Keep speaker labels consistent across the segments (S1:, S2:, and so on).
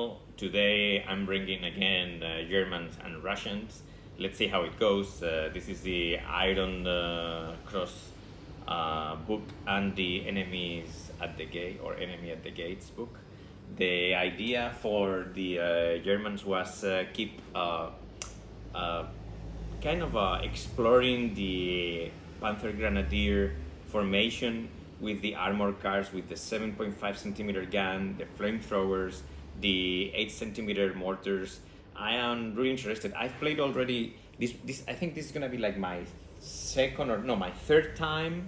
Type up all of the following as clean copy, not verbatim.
S1: channel. Today I'm bringing again Germans and Russians. Let's see how it goes. This is the Iron Cross book and the Enemies at the Gate or Enemy at the Gates book. The idea for the Germans was keep exploring the Panzergrenadier formation with the armored cars, with the 7.5 centimeter gun, the flamethrowers, the 8 centimeter mortars. I am really interested. I've played already this. I think this is gonna be like my my third time,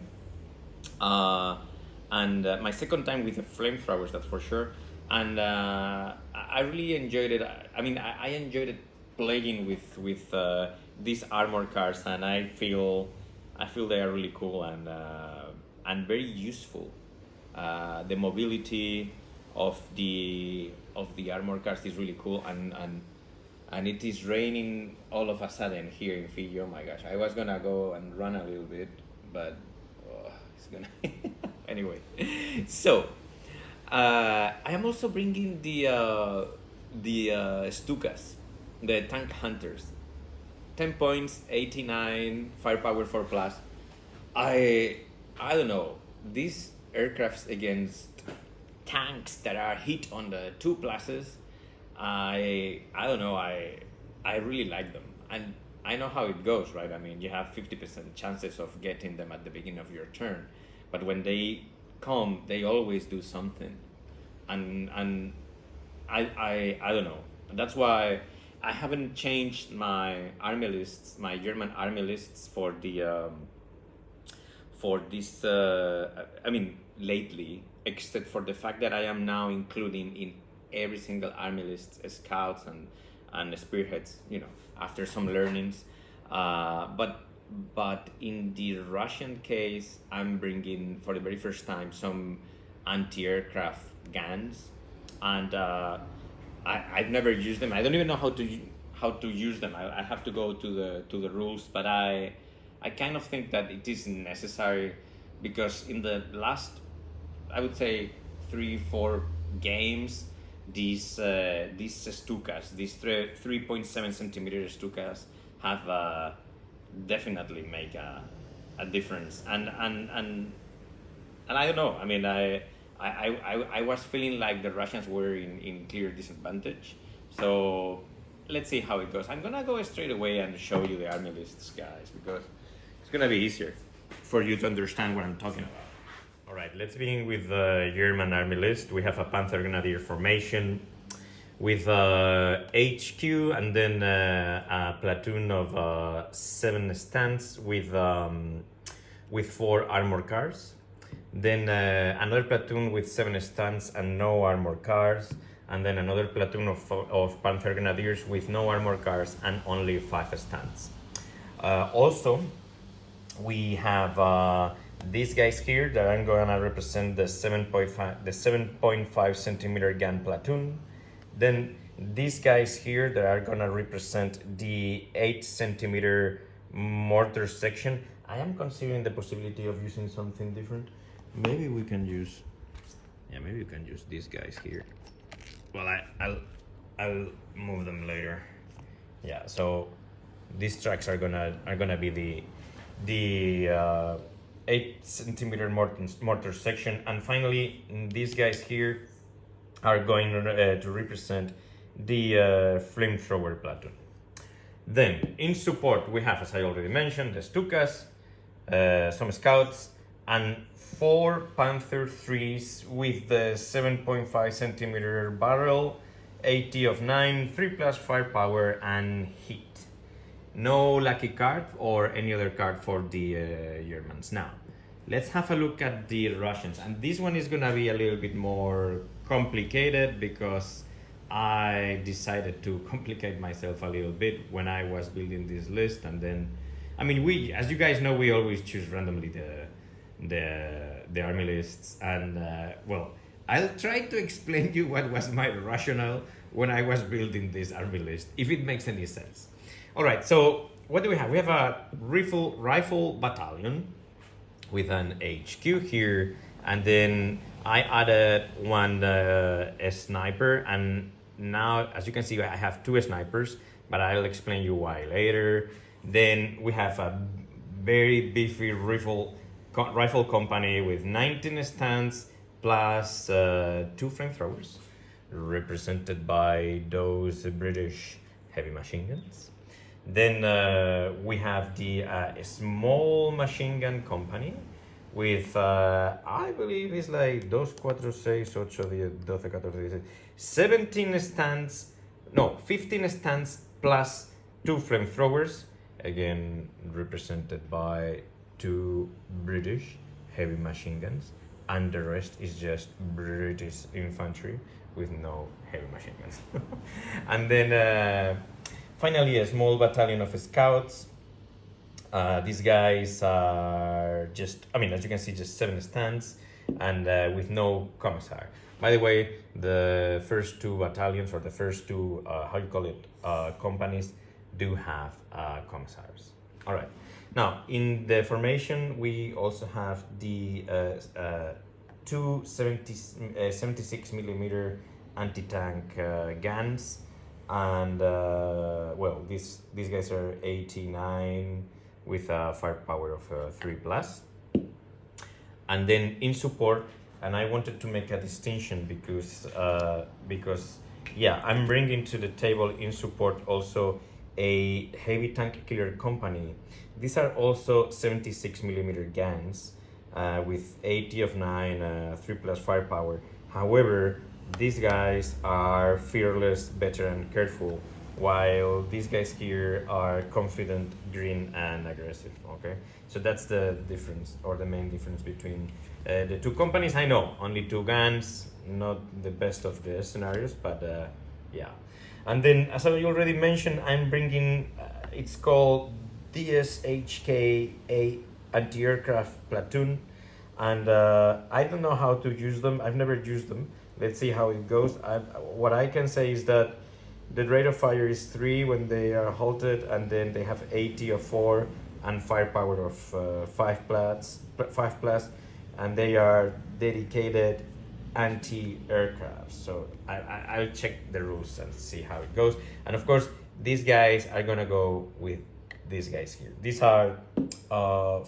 S1: and my second time with the flamethrowers. That's for sure. And I really enjoyed it. I mean, I enjoyed it playing with these armored cars, and I feel they are really cool and very useful. The mobility of the armored cars is really cool, and it is raining all of a sudden here in Fiji. Oh my gosh! I was gonna go and run a little bit, but it's gonna anyway. So I am also bringing the Stukas, the tank hunters. 10 points, 89 firepower 4 plus. I don't know, these aircrafts against tanks that are hit on the 2 pluses, I don't know, I really like them. And I know how it goes, right? I mean, you have 50% chances of getting them at the beginning of your turn, but when they come, they always do something. And I don't know. That's why I haven't changed my army lists, my German army lists for the for this. I mean, lately, except for the fact that I am now including in every single army list scouts and spearheads. You know, after some learnings, but in the Russian case, I'm bringing for the very first time some anti-aircraft guns, and I've never used them. I don't even know how to use them. I have to go to the rules, but I kind of think that it is necessary, because in the last, I would say 3-4 games, these Stukas, these 3.7 centimeter Stukas have definitely make a difference. And I don't know. I mean, I was feeling like the Russians were in clear disadvantage. So let's see how it goes. I'm gonna go straight away and show you the army lists, guys, because it's gonna be easier for you to understand what I'm talking about. All right, let's begin with the German army list. We have a Panzergrenadier formation with HQ and then a platoon of 7 stands with 4 armored cars. Then another platoon with 7 stands and no armored cars, and then another platoon of Panzer Grenadiers with no armored cars and only 5 stands. Also, we have these guys here that I'm gonna represent the 7.5 centimeter gun platoon. Then these guys here that are gonna represent the 8 centimeter mortar section. I am considering the possibility of using something different. Maybe we can use these guys here. Well, I'll move them later. Yeah, so these tracks are gonna be the 8 centimeter mortar section, and finally these guys here are going to represent the flamethrower platoon. Then in support we have, as I already mentioned, the Stukas, some scouts, and 4 Panzer 3s with the 7.5 centimeter barrel, 80 of 9, 3 plus firepower and heat. No lucky card or any other card for the Germans. Now, let's have a look at the Russians. And this one is gonna be a little bit more complicated because I decided to complicate myself a little bit when I was building this list. And then, I mean, as you guys know, we always choose randomly the army lists. And well, I'll try to explain you what was my rationale when I was building this army list, if it makes any sense. All right, so what do we have? We have a rifle battalion with an HQ here, and then I added one sniper, and now, as you can see, I have two snipers, but I'll explain you why later. Then we have a very beefy rifle company with 19 stands plus two flamethrowers, represented by those British heavy machine guns. Then we have the small machine gun company with, I believe it's like 2, 4, 6, 8, 10, 12, 14, 17 stands, no, 15 stands plus two flamethrowers, again represented by two British heavy machine guns, and the rest is just British infantry with no heavy machine guns. And then finally a small battalion of scouts. These guys are just, I mean, as you can see, just 7 stands and with no commissar. By the way, the first two battalions, or the first two, how you call it, companies, do have commissars. All right. Now, in the formation, we also have the two 76 millimeter anti-tank guns, and well, these guys are 89 with a firepower of 3 plus. And then in support, and I wanted to make a distinction because yeah, I'm bringing to the table in support also a heavy tank killer company. These are also 76 millimeter guns with 80 of 9, 3 plus firepower. However, these guys are fearless, veteran, careful, while these guys here are confident, green, and aggressive. Okay, so that's the difference, or the main difference between the two companies. I know only 2 guns, not the best of the scenarios, but yeah. And then, as I already mentioned, I'm bringing it's called DSHK-A anti-aircraft platoon, and I don't know how to use them. I've never used them. Let's see how it goes. What I can say is that the rate of fire is 3 when they are halted, and then they have 80 of 4 and firepower of 5 plus, and they are dedicated anti-aircraft. So I'll check the rules and see how it goes. And of course, these guys are gonna go with these guys here. These are 5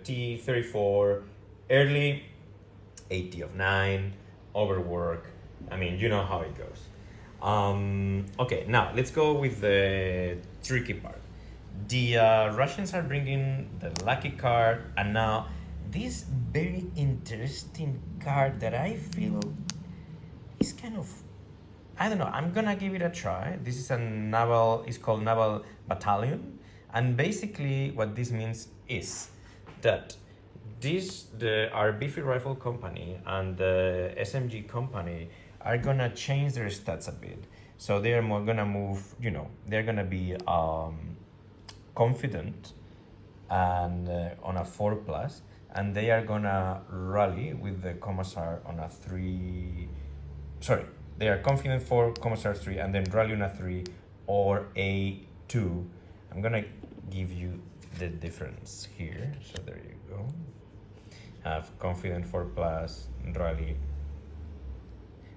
S1: T-34 early, 80 of 9, overwork. I mean, you know how it goes. Okay, now let's go with the tricky part. The Russians are bringing the lucky card, and now this very interesting card that I feel is kind of, I don't know, I'm gonna give it a try. This is a naval, it's called Naval Battalion, and basically what this means is that our beefy rifle company and the SMG company are gonna change their stats a bit. So they are gonna move, you know, they're gonna be confident and on a 4 plus, and they are gonna rally with the commissar on a 3. Sorry, they are confident 4, commissar 3, and then rally on a 3 or a 2. I'm gonna give you the difference here. So there you go. Have confident 4 plus, rally,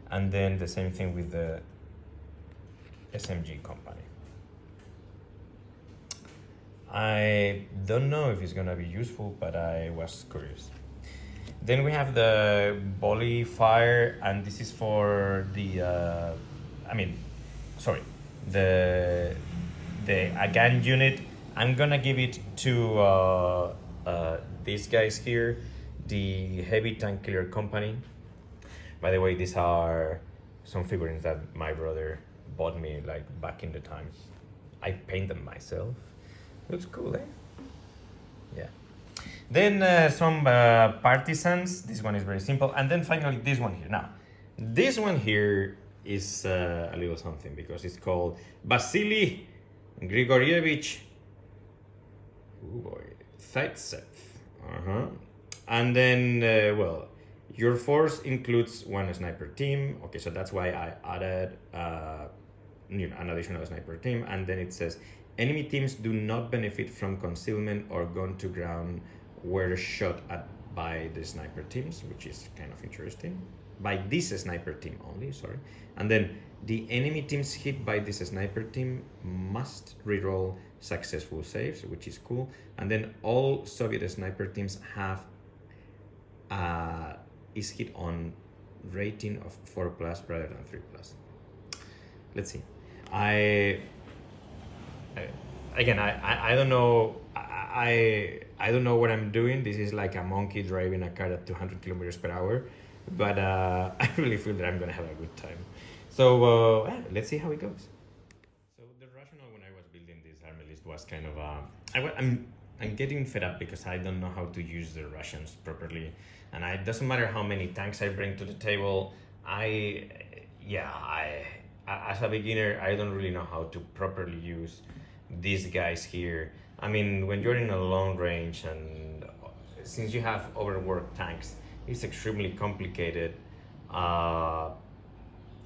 S1: and then the same thing with the SMG company. I don't know if it's gonna be useful, but I was curious. Then we have the volley fire, and this is for the the gun unit. I'm gonna give it to these guys here, the heavy tank killer company. By the way, these are some figurines that my brother bought me like back in the time. I paint them myself. Looks cool, eh? Yeah. Then some partisans. This one is very simple. And then finally this one here. Now, this one here is a little something because it's called Vasily Grigorievich Zaitsev. And then, well, your force includes 1 sniper team. Okay, so that's why I added an additional sniper team. And then it says, enemy teams do not benefit from concealment or gun to ground where shot at by the sniper teams, which is kind of interesting.
S2: by this sniper team only, sorry. And then the enemy teams hit by this sniper team must reroll successful saves, which is cool. And then all Soviet sniper teams have is hit on rating of 4+ rather than 3+. Let's see. I don't know. I don't know what I'm doing. This is like a monkey driving a car at 200 kilometers per hour, but I really feel that I'm gonna have a good time. So let's see how it goes. So the rationale when I was building this army list was kind of I'm getting fed up because I don't know how to use the Russians properly, and it doesn't matter how many tanks I bring to the table. As a beginner, I don't really know how to properly use these guys here. I mean, when you're in a long range and since you have overworked tanks, it's extremely complicated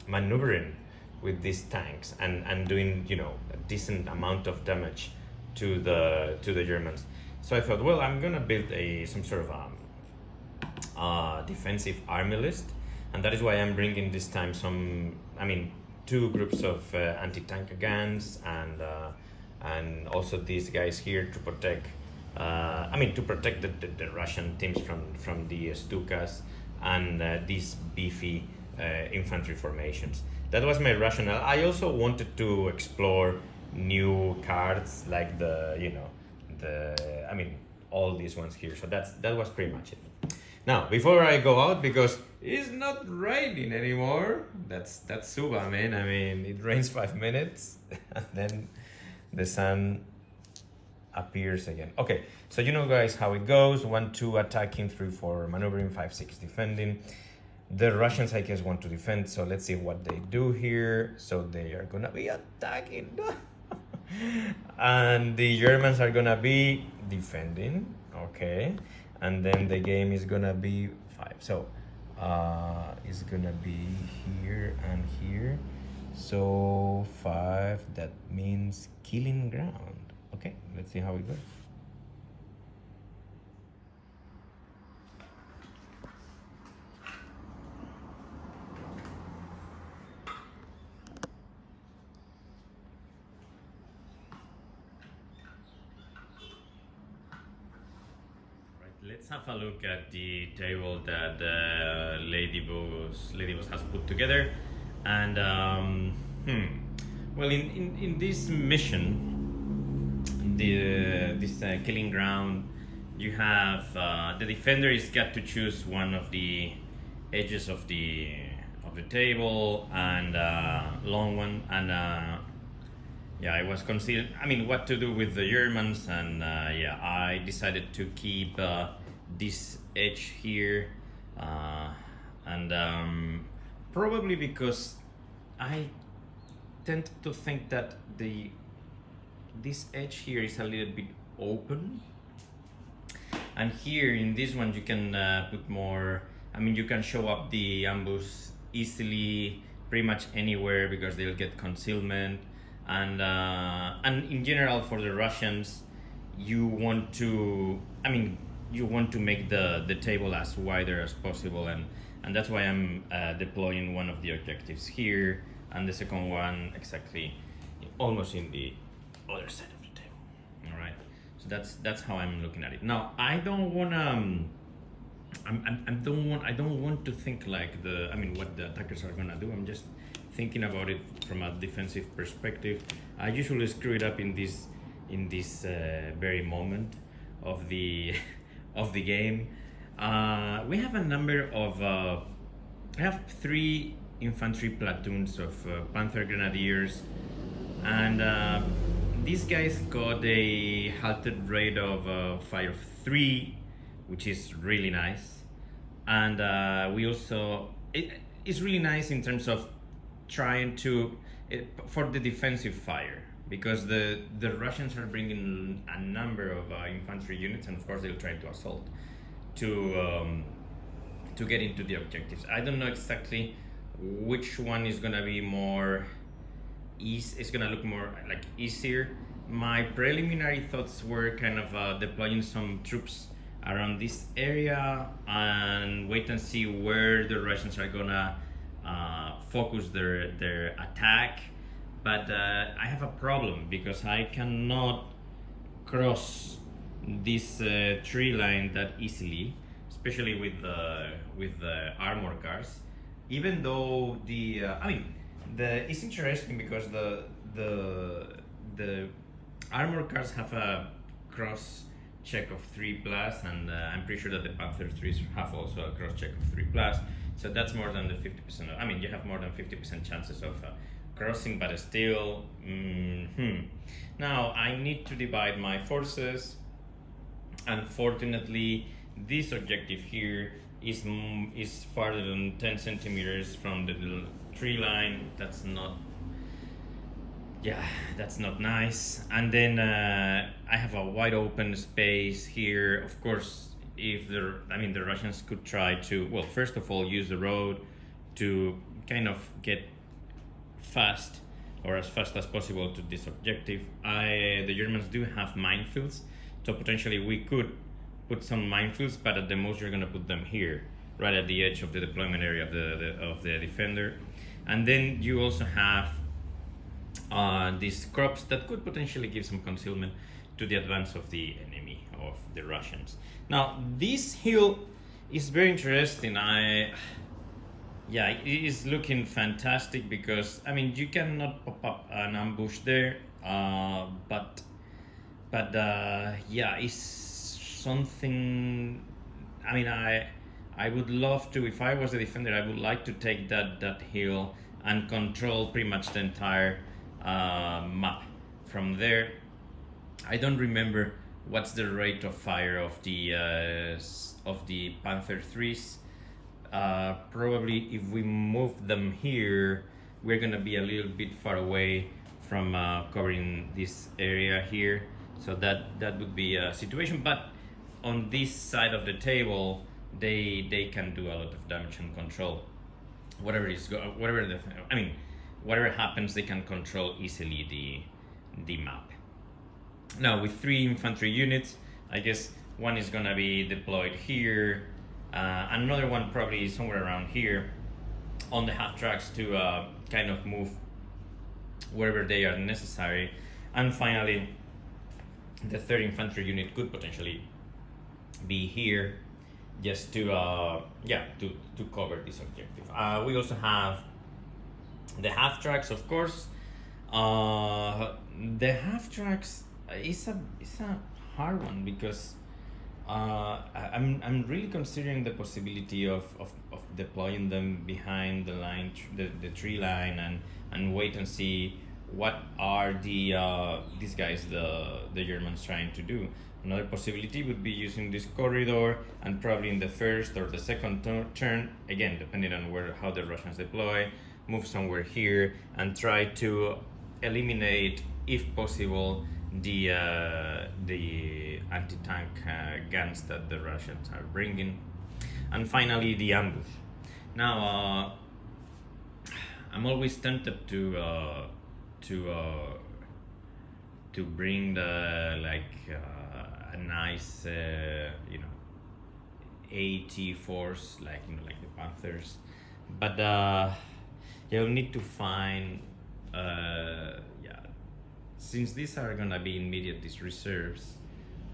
S2: maneuvering with these tanks and doing, you know, a decent amount of damage to the Germans. So I thought, well, I'm gonna build some sort of defensive army list, and that is why I'm bringing this time two groups of anti-tank guns and also these guys here to protect the Russian teams from the Stukas and these beefy infantry formations. That was my rationale. I also wanted to explore new cards like all these ones here. So that was pretty much it. Now, before I go out, because it's not raining anymore, that's Suba, man. I mean, it rains 5 minutes and then the sun appears again. Okay, so you know, guys, how it goes. 1-2 attacking, 3-4 maneuvering, 5-6 defending. The Russians, I guess, want to defend, so let's see what they do here. So they are gonna be attacking. And the Germans are gonna be defending, okay? And then the game is gonna be 5. So it's gonna be here and here. So 5, that means killing ground. Okay, let's see how it goes. Let's have a look at the table that Ladybus has put together. And well, in this mission, this killing ground, you have the defender is got to choose one of the edges of the table and long one, and I was considering, what to do with the Germans, and I decided to keep this edge here, and probably because I tend to think that this edge here is a little bit open, and here in this one you can put more. You can show up the ambush easily, pretty much anywhere, because they'll get concealment. And in general, for the Russians, you want to make the table as wider as possible, and that's why I'm deploying one of the objectives here, and the second one exactly almost in the other side of the table. All right, so that's how I'm looking at it. Now, I don't want to think like what the attackers are gonna do. I'm just thinking about it from a defensive perspective. I usually screw it up in this very moment of the game. We have a number of we have 3 infantry platoons of Panzergrenadiers, and these guys got a halted rate of fire of 3, which is really nice. And we also it's really nice in terms of trying to for the defensive fire, because the Russians are bringing a number of infantry units, and of course they'll try to assault to get into the objectives. I don't know exactly which one is gonna be more it's gonna look more like easier. My preliminary thoughts were kind of deploying some troops around this area and wait and see where the Russians are gonna focus their attack. But I have a problem because I cannot cross this tree line that easily, especially with the armor cars. Even though it's interesting because the armor cars have a cross check of 3+, and I'm pretty sure that the Panzer 3s have also a cross check of 3+. So that's more than the 50%. You have more than 50% chances of crossing, but still. Now I need to divide my forces. Unfortunately, this objective here is farther than 10 centimeters from the tree line. That's not nice. And then I have a wide open space here. Of course, if the Russians could try to, well, first of all, use the road to kind of get fast or as fast as possible to this objective. The Germans do have minefields, so potentially we could put some minefields, but at the most you're gonna put them here, right at the edge of the deployment area of the defender. And then you also have these crops that could potentially give some concealment to the advance of the enemy, of the Russians. Now this hill is very interesting. It is looking fantastic because you cannot pop up an ambush there, but it's something. I would love to, if I was a defender, I would like to take that hill and control pretty much the entire map from there. I don't remember what's the rate of fire of the Panzer 3s. Probably if we move them here, we're gonna be a little bit far away from covering this area here, so that would be a situation. But on this side of the table, they can do a lot of damage and control whatever happens. They can control easily the map. Now with 3 infantry units, I guess one is gonna be deployed here, another one probably somewhere around here on the half tracks to kind of move wherever they are necessary, and finally the 3rd infantry unit could potentially be here just to cover this objective. We also have the half tracks, of course. The half tracks is a hard one because I'm really considering the possibility of deploying them behind the line, the tree line, and wait and see what are these guys, the Germans, trying to do. Another possibility would be using this corridor and probably in the first or the second turn, again depending on how the Russians deploy, move somewhere here and try to eliminate, if possible, the anti-tank guns that the Russians are bringing, and finally the ambush. Now I'm always tempted to bring a nice T-34s like the Panzers, but you'll need to find since these are gonna be immediate reserves,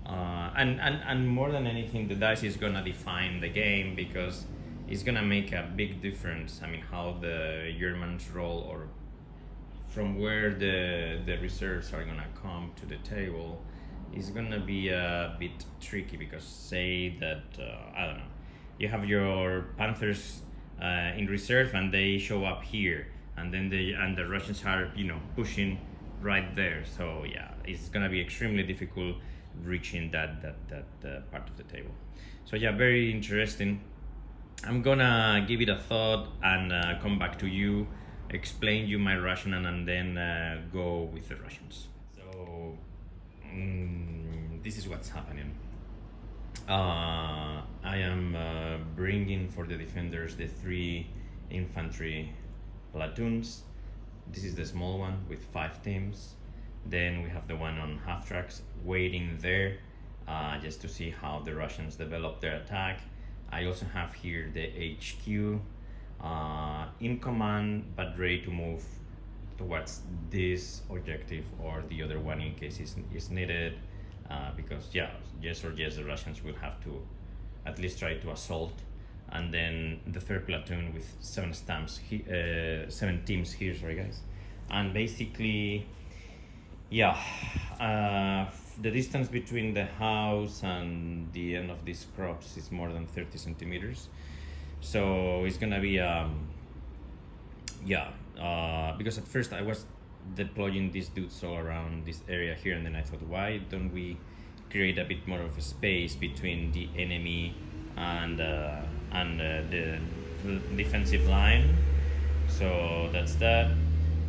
S2: and more than anything, the dice is gonna define the game because it's gonna make a big difference. How the Germans roll, or from where the reserves are gonna come to the table, is gonna be a bit tricky. Because say that I don't know, you have your Panthers in reserve and they show up here, and then the Russians are pushing right there. So it's gonna be extremely difficult reaching that part of the table. So very interesting. I'm gonna give it a thought and come back to you, explain you my rationale, and then go with the Russians. So this is what's happening. I am bringing for the defenders the 3 infantry platoons. This is the small one with 5 teams. Then we have the one on half tracks waiting there. just to see how the Russians develop their attack. I also have here the HQ in command, but ready to move towards this objective or the other one in case is needed, because yes or yes, the Russians will have to at least try to assault. And then the third platoon with 7 teams here, sorry guys. And basically, the distance between the house and the end of these crops is more than 30 centimeters. So it's gonna be, because at first I was deploying these dudes all around this area here, and then I thought, why don't we create a bit more of a space between the enemy and the defensive line? So that's that.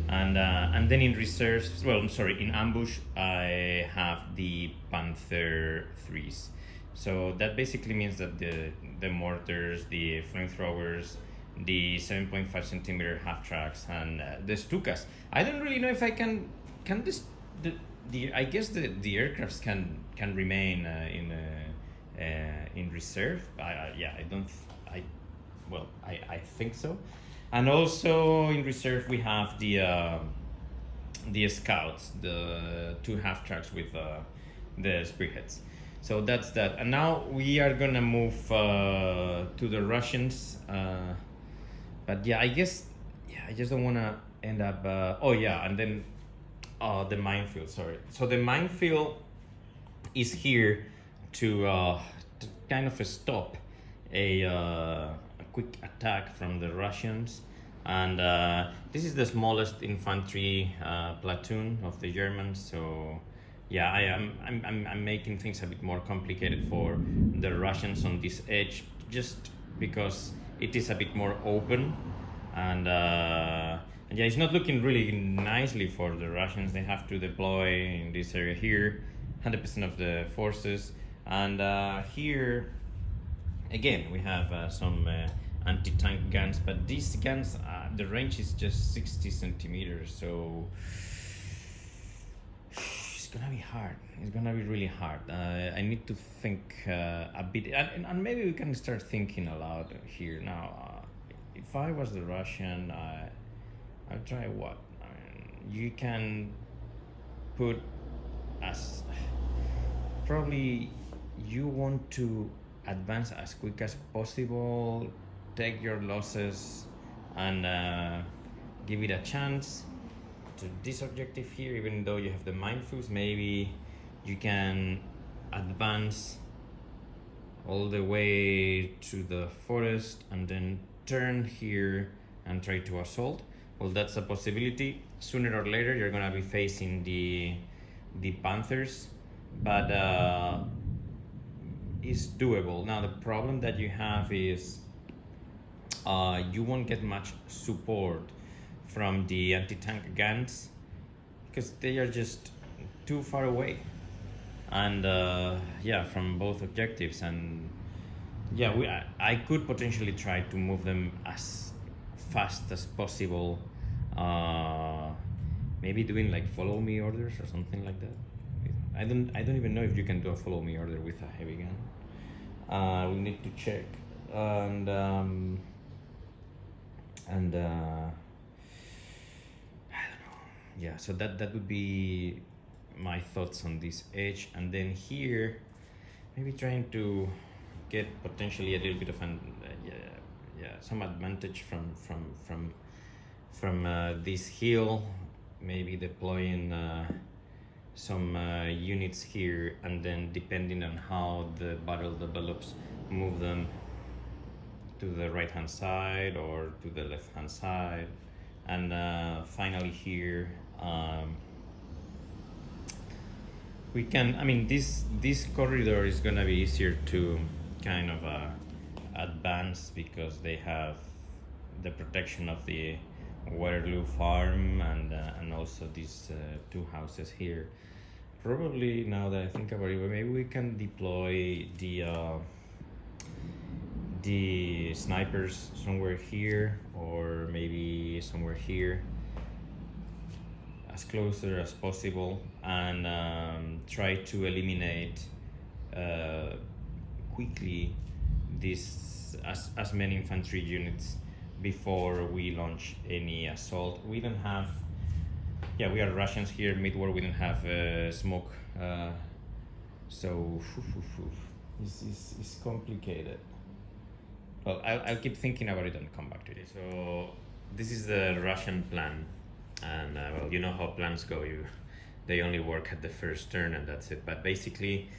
S2: And then in reserves, in ambush, I have the Panzer-3s. So that basically means that the mortars, the flamethrowers, the 7.5 centimeter half tracks, and the Stukas. I don't really know if I can this I guess the aircrafts can remain in reserve. I think so. And also in reserve we have the scouts, the 2 half tracks with the spearheads. So that's that. And now we are gonna move to the Russians. But I guess I just don't wanna end up. And then the minefield. Sorry. So the minefield is here to kind of stop a quick attack from the Russians. And this is the smallest infantry platoon of the Germans. So I'm making things a bit more complicated for the Russians on this edge, just because it is a bit more open. And it's not looking really nicely for the Russians. They have to deploy in this area here 100% of the forces. And here again we have some anti-tank guns, but these guns, the range is just 60 centimeters, so it's gonna be hard. It's gonna be really hard. I need to think a bit, and maybe we can start thinking aloud here now. If I was the Russian, I'd try what? You can put as probably you want to advance as quick as possible, take your losses, and give it a chance to this objective here. Even though you have the minefields, maybe you can advance all the way to the forest and then turn here and try to assault. Well, that's a possibility. Sooner or later you're gonna be facing the Panthers, but it's doable. Now the problem that you have is you won't get much support from the anti-tank guns because they are just too far away, and from both objectives. And I could potentially try to move them as fast as possible, maybe doing like follow me orders or something like that. I don't even know if you can do a follow me order with a heavy gun. We need to check. And I don't know. So that would be my thoughts on this edge. And then here, maybe trying to get potentially a little bit of some advantage from this hill, maybe deploying some units here, and then depending on how the battle develops, move them to the right hand side or to the left hand side. And finally here we can, this corridor is gonna be easier to kind of advance because they have the protection of the Waterloo farm and also these 2 houses here. Probably, now that I think about it, maybe we can deploy the snipers somewhere here, or maybe somewhere here, as closer as possible, and try to eliminate quickly as many infantry units before we launch any assault. We don't have, yeah, we are Russians here mid-war. We don't have smoke, so it's complicated. Well, I'll keep thinking about it and come back to it. So this is the Russian plan, and well, you know how plans go. They only work at the first turn, and that's it. But basically,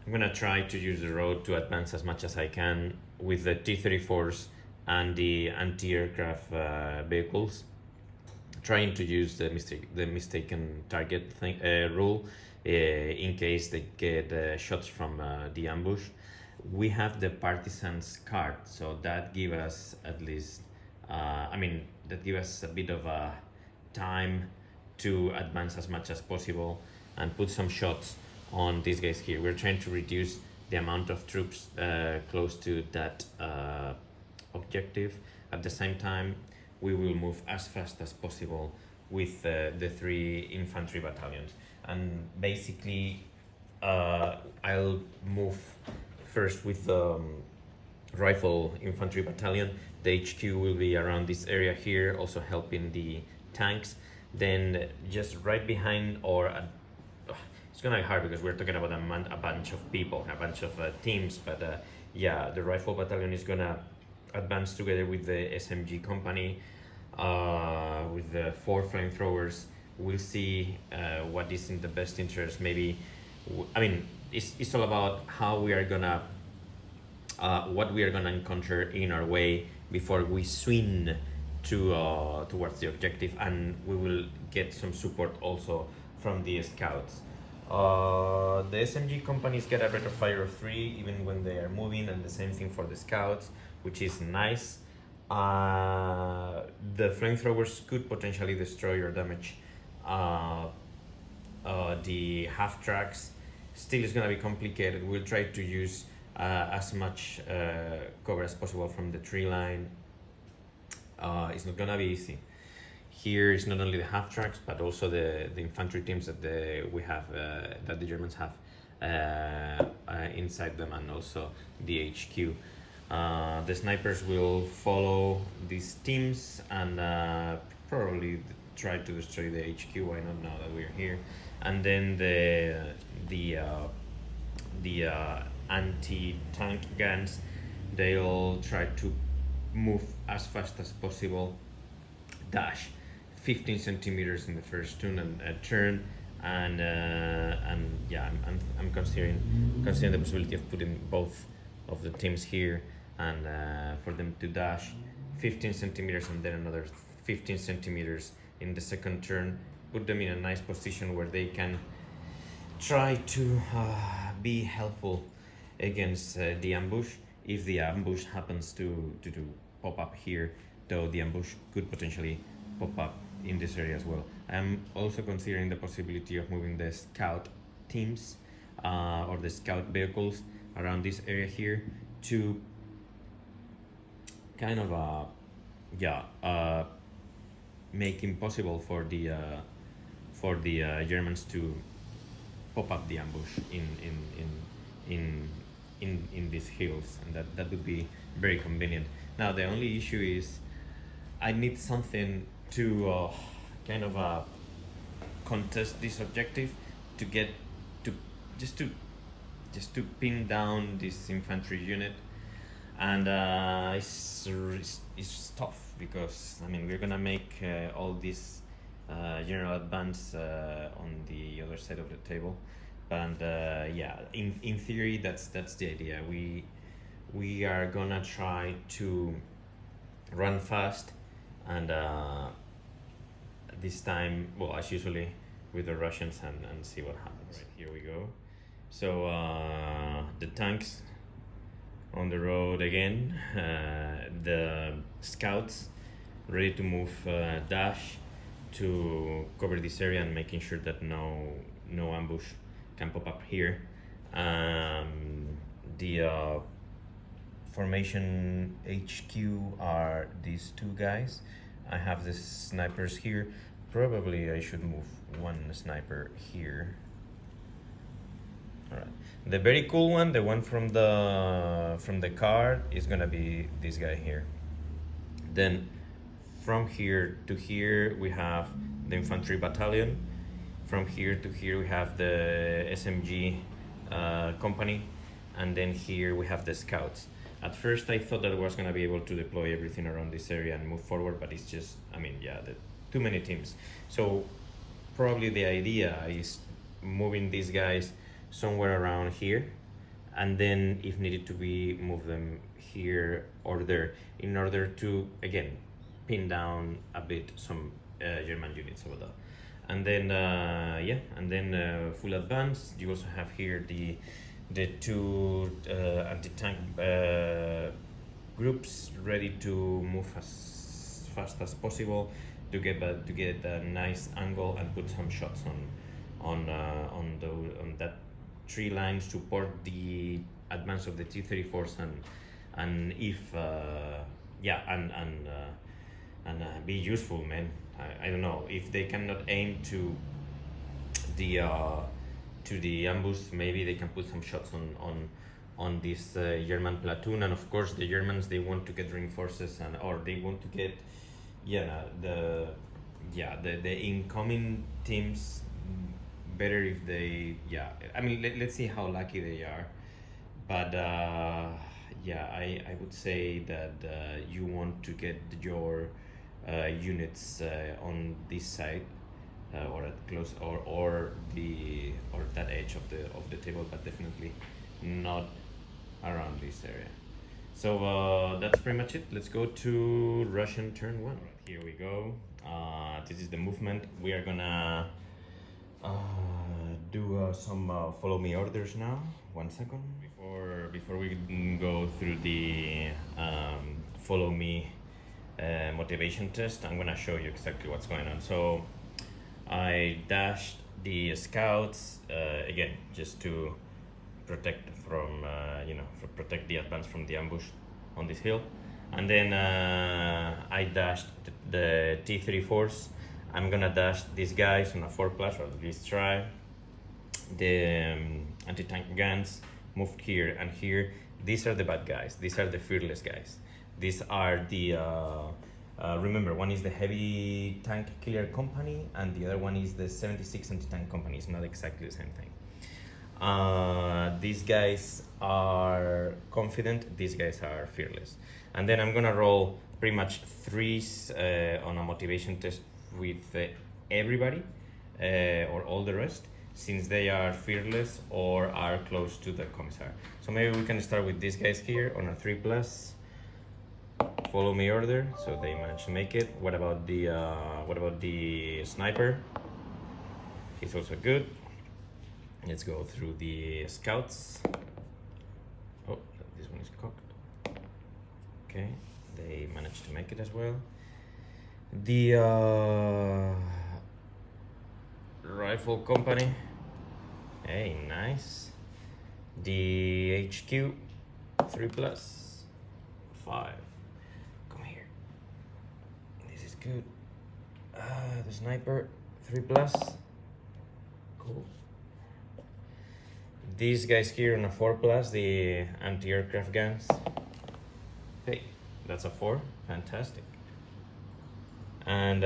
S2: I'm gonna try to use the road to advance as much as I can with the T-34s and the anti-aircraft vehicles, trying to use the mistaken target rule in case they get shots from the ambush. We have the partisans card, so that give us at least that give us a bit of a time to advance as much as possible and put some shots on these guys here. We're trying to reduce the amount of troops close to that objective. At the same time, we will move as fast as possible with the 3 infantry battalions, and basically I'll move first with the rifle infantry battalion. The HQ will be around this area here, also helping the tanks. Then just right behind, or it's gonna be hard because we're talking about a bunch of people, a bunch of teams, but yeah, the rifle battalion is gonna advance together with the SMG company, with the 4 flamethrowers. We'll see what is in the best interest. Maybe, it's all about how we are gonna, what we are gonna encounter in our way before we swing towards the objective, and we will get some support also from the scouts. The SMG companies get a rate of fire of 3 even when they are moving, and the same thing for the scouts, which is nice. The flamethrowers could potentially destroy or damage the half tracks. Still, is going to be complicated. We'll try to use as much cover as possible from the tree line. It's not going to be easy. Here is not only the half tracks, but also the infantry teams that we have, that the Germans have inside them, and also the HQ. The snipers will follow these teams and probably try to destroy the HQ. Why not, now that we're here? And then the anti-tank guns, they'll try to move as fast as possible, dash 15 centimeters in the first turn, and yeah, I'm considering the possibility of putting both of the teams here, and for them to dash 15 centimeters and then another 15 centimeters in the second turn, put them in a nice position where they can try to be helpful against the ambush. If the ambush happens to pop up here, though, the ambush could potentially pop up in this area as well. I'm also considering the possibility of moving the scout teams or the scout vehicles around this area here to kind of make impossible for the Germans to pop up the ambush in these hills, and that would be very convenient. Now the only issue is I need something to kind of contest this objective, to get to just to pin down this infantry unit, and it's tough because we're gonna make all this general advance on the other side of the table, and yeah, in theory that's the idea. We are gonna try to run fast, and this time, well, as usually with the Russians, and see what happens. Right, here we go. So the tanks on the road again, the scouts ready to move dash to cover this area and making sure that no ambush can pop up here. The formation HQ are these two guys. I have the snipers here. Probably I should move one sniper here. All right. The very cool one, the one from the card, is gonna be this guy here. Then, from here to here, we have the infantry battalion. From here to here, we have the SMG company, and then here we have the scouts. At first, I thought that I was gonna be able to deploy everything around this area and move forward, but it's just, I mean, yeah, too many teams. So probably the idea is moving these guys somewhere around here, and then if needed to be, move them here or there in order to again pin down a bit some German units over there. And then full advance. You also have here the two anti-tank groups ready to move as fast as possible to get a nice angle and put some shots on that tree line, support the advance of the T-34s and if be useful, man. I don't know if they cannot aim to the ambush. Maybe they can put some shots on this German platoon, and of course the Germans, they want to get reinforces or they want to get the incoming teams better if they I mean let's see how lucky they are, but I would say that you want to get your units on this side or at close or that edge of the table, but definitely not around this area. So that's pretty much it. Let's go to Russian turn 1. Here we go. This is the movement. We are gonna do some follow me orders now. 1 second. Before we go through the follow me motivation test, I'm gonna show you exactly what's going on. So I dashed the scouts again just to protect from protect the advance from the ambush on this hill, and then I dashed the T-34s. I'm gonna dash these guys on a 4+, or at least try. The anti-tank guns moved here and here. These are the bad guys. These are the fearless guys. These are the remember, one is the heavy tank killer company and the other one is the 76 anti-tank company. It's not exactly the same thing. These guys are confident, these guys are fearless. And then I'm gonna roll pretty much 3s on a motivation test with everybody or all the rest, since they are fearless or are close to the commissar. So maybe we can start with these guys here on a 3+. Follow me order, so they managed to make it. What about the sniper? He's also good. Let's go through the scouts. Oh, this one is cocked. Okay, they managed to make it as well. The rifle company. Hey, nice. The HQ 3+, 5. Come here. This is good. The sniper 3+. Cool. These guys here on a 4+, the anti-aircraft guns. Hey, that's a 4. Fantastic. And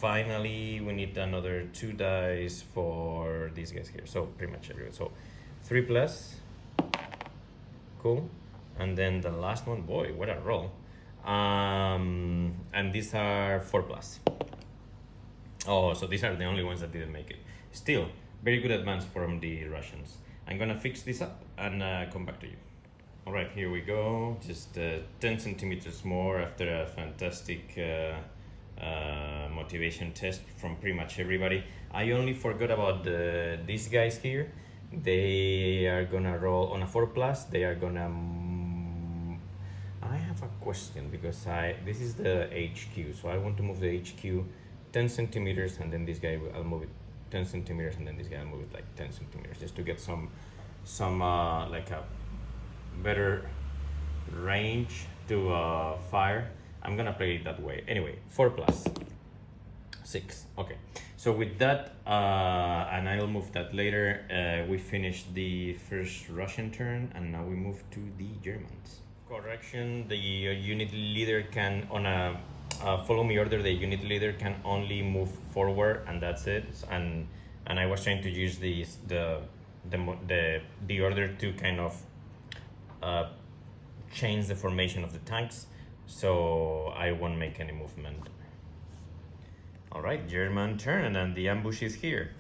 S2: finally, we need another 2 dice for these guys here. So pretty much everyone. So 3+. Cool. And then the last one, boy, what a roll. And these are 4+. Oh, so these are the only ones that didn't make it. Still, very good advance from the Russians. I'm gonna fix this up and come back to you. All right, here we go. Just 10 centimeters more after a fantastic motivation test from pretty much everybody. I only forgot about these guys here. They are gonna roll on a 4+. They are gonna. I have a question because this is the HQ, so I want to move the HQ 10 centimeters, and then this guy I'll move it 10 centimeters, and then this guy I'll move it like 10 centimeters, just to get some like a better range to fire. I'm gonna play it that way. Anyway, 4+, 6. Okay, So with that, and I'll move that later, we finished the first Russian turn, and now we move to the Germans. Correction, the unit leader can, on a follow me order, the unit leader can only move forward, and that's it. And I was trying to use the order to kind of change the formation of the tanks, so I won't make any movement. All right, German turn, and the ambush is here.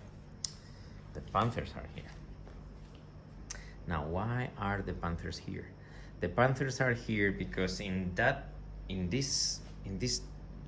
S2: The Panzers are here. Now, why are the Panzers here? The Panzers are here because in this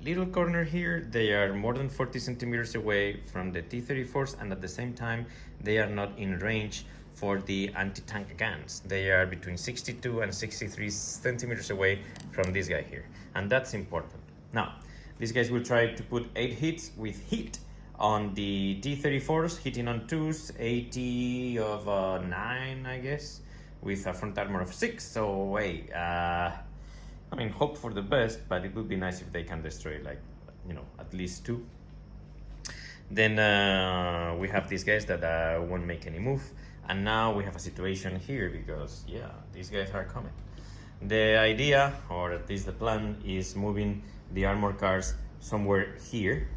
S2: little corner here, they are more than 40 centimeters away from the T-34s, and at the same time, they are not in range for the anti-tank guns. They are between 62 and 63 centimeters away from this guy here, and that's important. Now, these guys will try to put 8 hits with heat on the T-34s, hitting on 2s, 80 of 9, I guess, with a front armor of 6. So, hey, I mean, hope for the best, but it would be nice if they can destroy, like, you know, at least 2. Then we have these guys that won't make any move. And now we have a situation here because, yeah, these guys are coming. The idea, or at least the plan, is moving the armor cars somewhere here.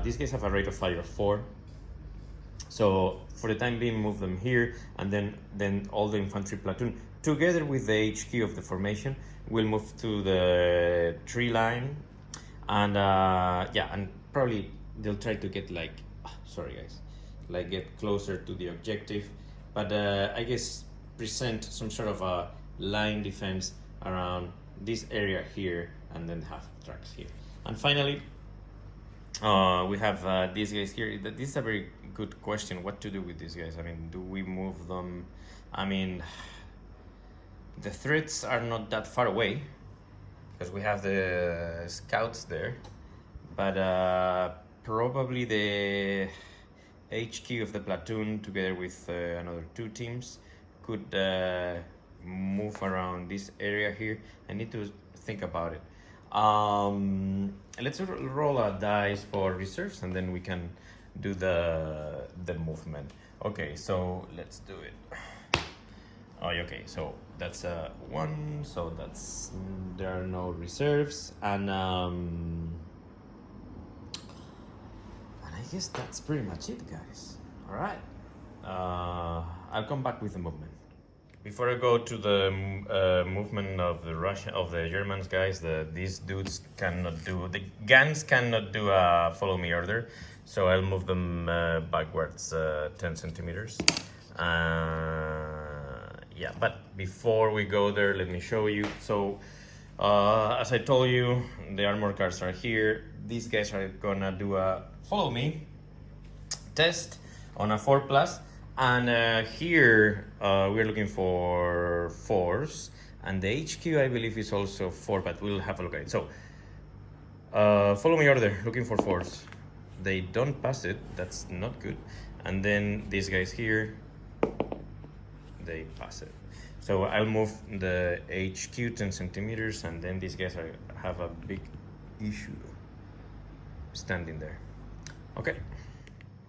S2: These guys have a rate of fire of 4. So for the time being, move them here, and then all the infantry platoon, together with the HQ of the formation, will move to the tree line. And yeah, and probably they'll try to get like, sorry guys, like get closer to the objective, but I guess present some sort of a line defense around this area here, and then have trucks here. And finally, we have these guys here. This is a very good question, what to do with these guys. I mean, do we move them? I mean, the threats are not that far away because we have the scouts there, but probably the HQ of the platoon together with another 2 teams could move around this area here. I need to think about it. Let's roll a dice for reserves, and then we can do the movement. Okay, so let's do it. Oh, okay, so that's 1, so that's, there are no reserves, and I guess that's pretty much it, guys. All right, I'll come back with the movement. Before I go to the movement of the Germans, guys, these dudes cannot do, the guns cannot do a follow me order, so I'll move them backwards 10 centimeters. Yeah, but before we go there, let me show you. So, as I told you, the armor cars are here. These guys are gonna do a follow me test on a 4+, and here we're looking for 4s, and the HQ I believe is also 4, but we'll have a look at it. So, follow me order, looking for 4s. They don't pass it, that's not good. And then these guys here, they pass it. So I'll move the HQ 10 centimeters, and then these guys have a big issue standing there. Okay.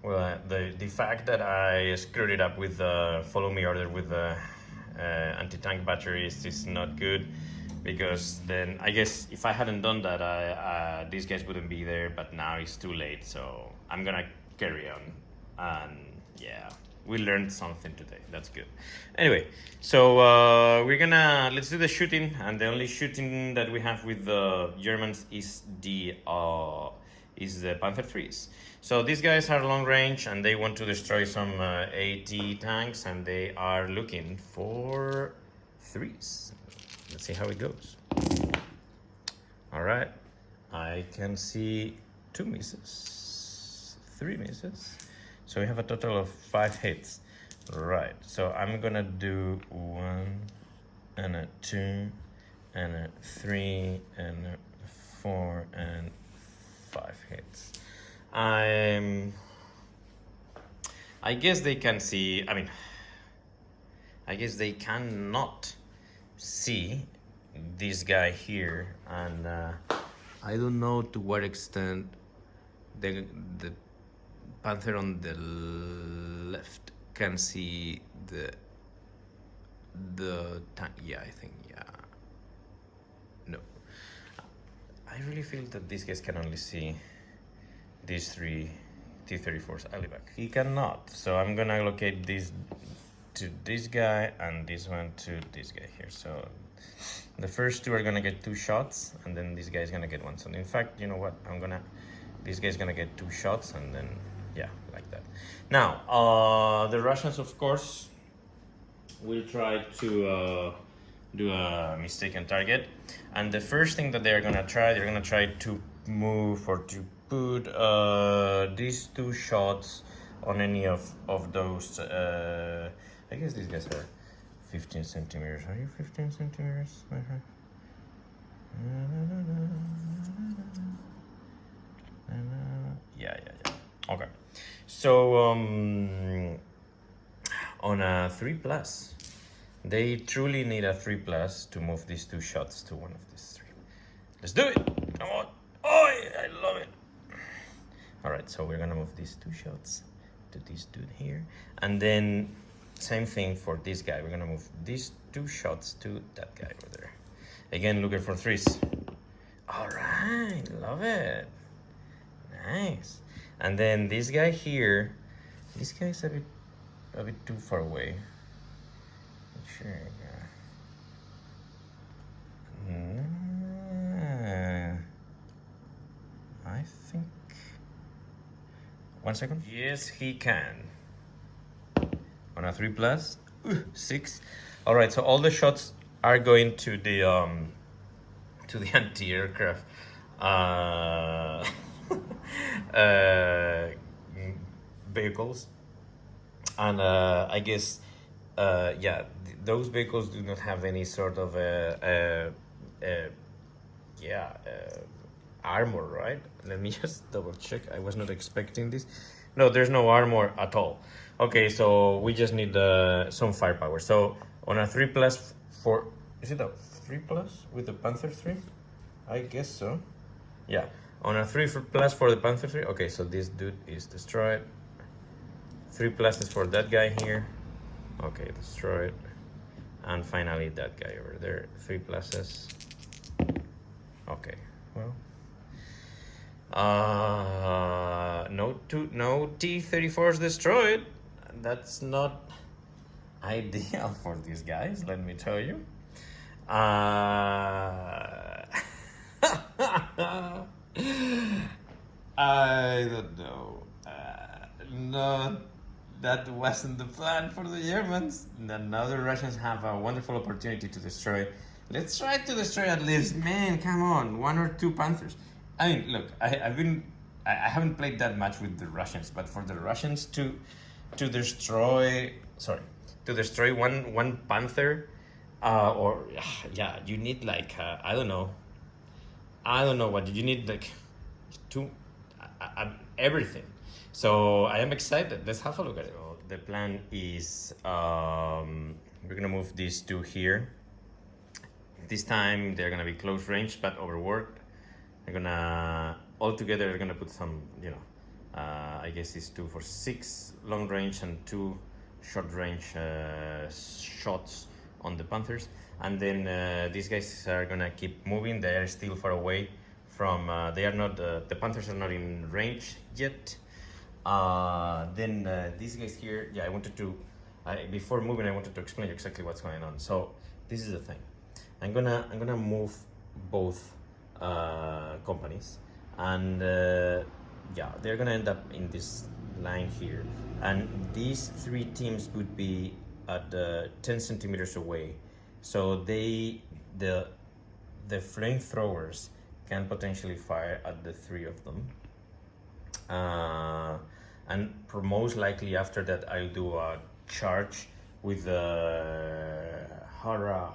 S2: Well, the fact that I screwed it up with the follow me order with the anti-tank batteries is not good, because then I guess if I hadn't done that, these guys wouldn't be there, but now it's too late, so I'm gonna carry on. And yeah, we learned something today, that's good. Anyway, so let's do the shooting, and the only shooting that we have with the Germans is the Panzer 3s. So these guys are long range, and they want to destroy some AT tanks, and they are looking for 3s. Let's see how it goes. All right, I can see 2 misses, 3 misses. So we have a total of 5 hits. Right, so I'm gonna do 1 and a 2 and a 3 and a 4 and 5 hits. I guess they can see, I guess they cannot see this guy here, and I don't know to what extent the Panther on the left can see the tank. Yeah, I think, yeah. No. I really feel that these guys can only see these 3 T-34s. I'll be back. He cannot, so I'm gonna allocate this to this guy and this one to this guy here. So the first 2 are gonna get 2 shots, and then this guy's gonna get 1. So in fact, you know what? This guy's gonna get 2 shots, and then yeah, like that. Now, the Russians, of course, will try to do a mistaken target, and the first thing that they're gonna try to move or to put these 2 shots on any of those. I guess these guys are 15 centimeters. Are you 15 centimeters? Yeah. Okay. So on a 3+, they truly need a 3+ to move these 2 shots to one of these 3. Let's do it. Come on. Oh, I love it. All right, so we're gonna move these 2 shots to this dude here, and then same thing for this guy. We're gonna move these 2 shots to that guy over there. Again, looking for 3s. All right, love it. Nice. And then this guy here, this guy's a bit too far away. Sure. I think. 1 second. Yes, he can. On a 3+, 6. All right. So all the shots are going to the anti-aircraft vehicles, and I guess those vehicles do not have any sort of armor, right? Let me just double check. I was not expecting this. No, there's no armor at all. Okay, so we just need some firepower. So on a 3+ for, is it a 3+ with the Panzer 3? I guess so. Yeah, on a 3+ for the Panzer 3. Okay, so this dude is destroyed. 3+ is for that guy here. Okay, destroyed. And finally that guy over there. 3+. Okay, well. No T-34s destroyed. That's not ideal for these guys, let me tell you. I don't know. No, that wasn't the plan for the Germans. Now the Russians have a wonderful opportunity to destroy. Let's try to destroy at least, man, come on, 1 or 2 Panthers. I mean, look, I haven't played that much with the Russians, but for the Russians to destroy one Panther, you need like I don't know what you need, like 2 everything. So I am excited. Let's have a look at it. So the plan is we're gonna move these 2 here. This time they're gonna be close range but overworked. They're gonna they're gonna put some, I guess it's 2 for 6 long range and 2 short range shots on the Panthers, and then these guys are gonna keep moving. They are still far away from. They are not. The Panthers are not in range yet. Then these guys here. Yeah, I wanted to. Before moving, I wanted to explain you exactly what's going on. So this is the thing. I'm gonna move both companies, and they're gonna end up in this line here, and these 3 teams would be at 10 centimeters away, so the flamethrowers can potentially fire at the 3 of them, and most likely after that I'll do a charge with the hurrah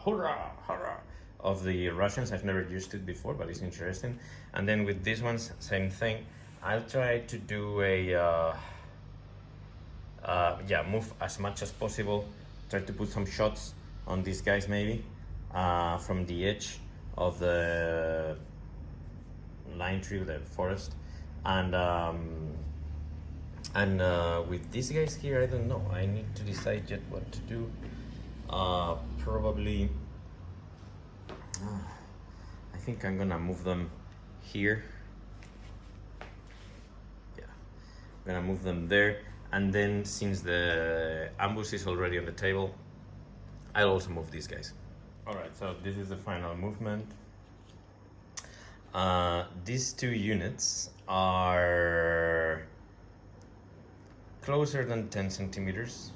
S2: of the Russians. I've never used it before, but it's interesting. And then with these ones, same thing. I'll try to do a move as much as possible. Try to put some shots on these guys maybe from the edge of the lime tree, the forest, And with these guys here, I don't know. I need to decide yet what to do. Probably, I think I'm gonna move them here. Yeah, I'm gonna move them there. And then since the ambush is already on the table, I'll also move these guys. All right, so this is the final movement. These two units are closer than 10 centimeters,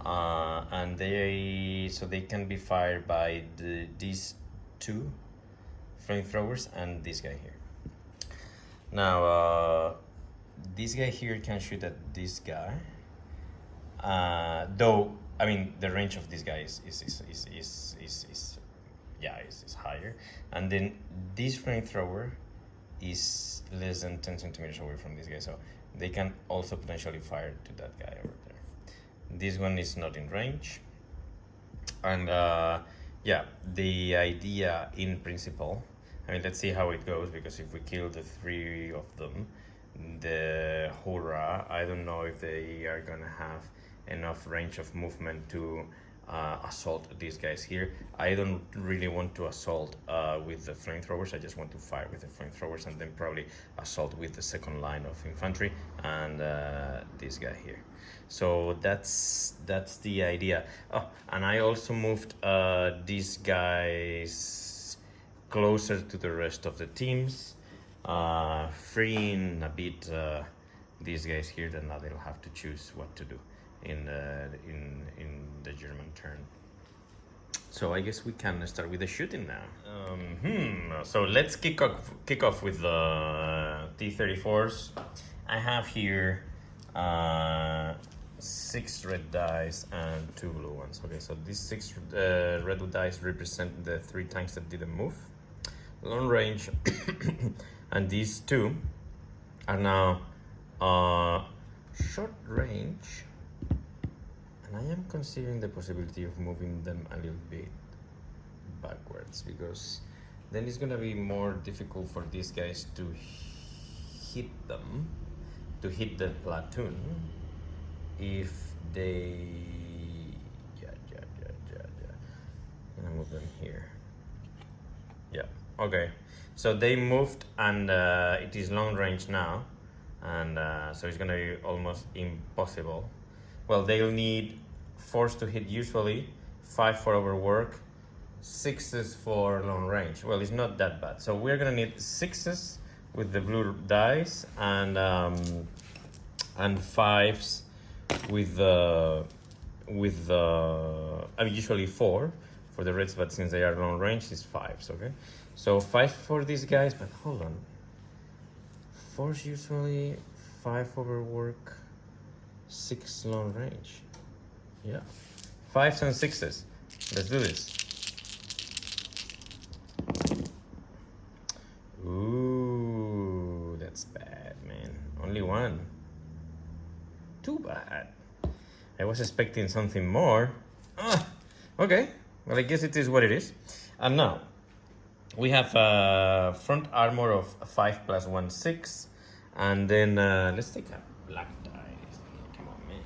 S2: and they can be fired by these two flamethrowers and this guy here. Now, this guy here can shoot at this guy, though I mean the range of this guy is higher, and then this flamethrower is less than 10 centimeters away from this guy, so they can also potentially fire to that guy over there. This one is not in range, and yeah, the idea in principle, I mean, let's see how it goes, because if we kill the three of them, the hurrah, I don't know if they are gonna have enough range of movement to assault these guys here. I don't really want to assault with the flamethrowers. I just want to fire with the flamethrowers and then probably assault with the second line of infantry and this guy here. So that's the idea. Oh, and I also moved these guys closer to the rest of the teams, freeing a bit these guys here. Then now they'll have to choose what to do in the German turn. So I guess we can start with the shooting now. So let's kick off with the T-34s. I have here 6 red dice and 2 blue ones. Okay, so these 6 red dice represent the 3 tanks that didn't move, long range, and these 2 are now short range. And I am considering the possibility of moving them a little bit backwards, because then it's gonna be more difficult for these guys to hit them, to hit the platoon, if they... I'm gonna move them here. Yeah, okay. So they moved, and it is long range now, and so it's gonna be almost impossible. Well, they'll need 4s to hit usually, 5 for overwork, 6s for long range. Well, it's not that bad. So we're gonna need 6s with the blue dice, and 5s with the I mean, usually 4 for the reds, but since they are long range, it's 5s. Okay, so 5 for these guys, but hold on, 4s usually, 5 overwork, 6 long range. Yeah, 5s and 6s. Let's do this. Ooh, that's bad, man. Only 1. Too bad. I was expecting something more. Okay, well, I guess it is what it is. And now we have front armor of 5 plus 1, 6, and then let's take a black die. Come on, man.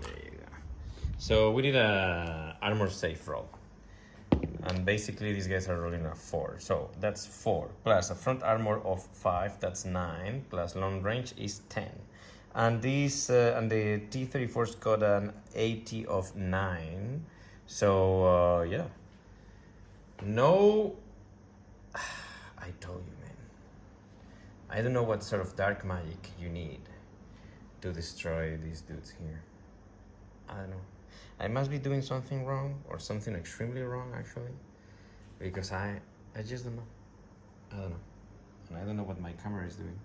S2: There you go. So we need a armor safe roll, and basically these guys are rolling a 4. So that's 4 plus a front armor of 5. That's 9 plus long range is 10. And these and the T-34s got an 80 of 9. So yeah. No, I told you, man. I don't know what sort of dark magic you need to destroy these dudes here. I don't know. I must be doing something wrong, or something extremely wrong, actually, because I just don't know. I don't know. And I don't know what my camera is doing.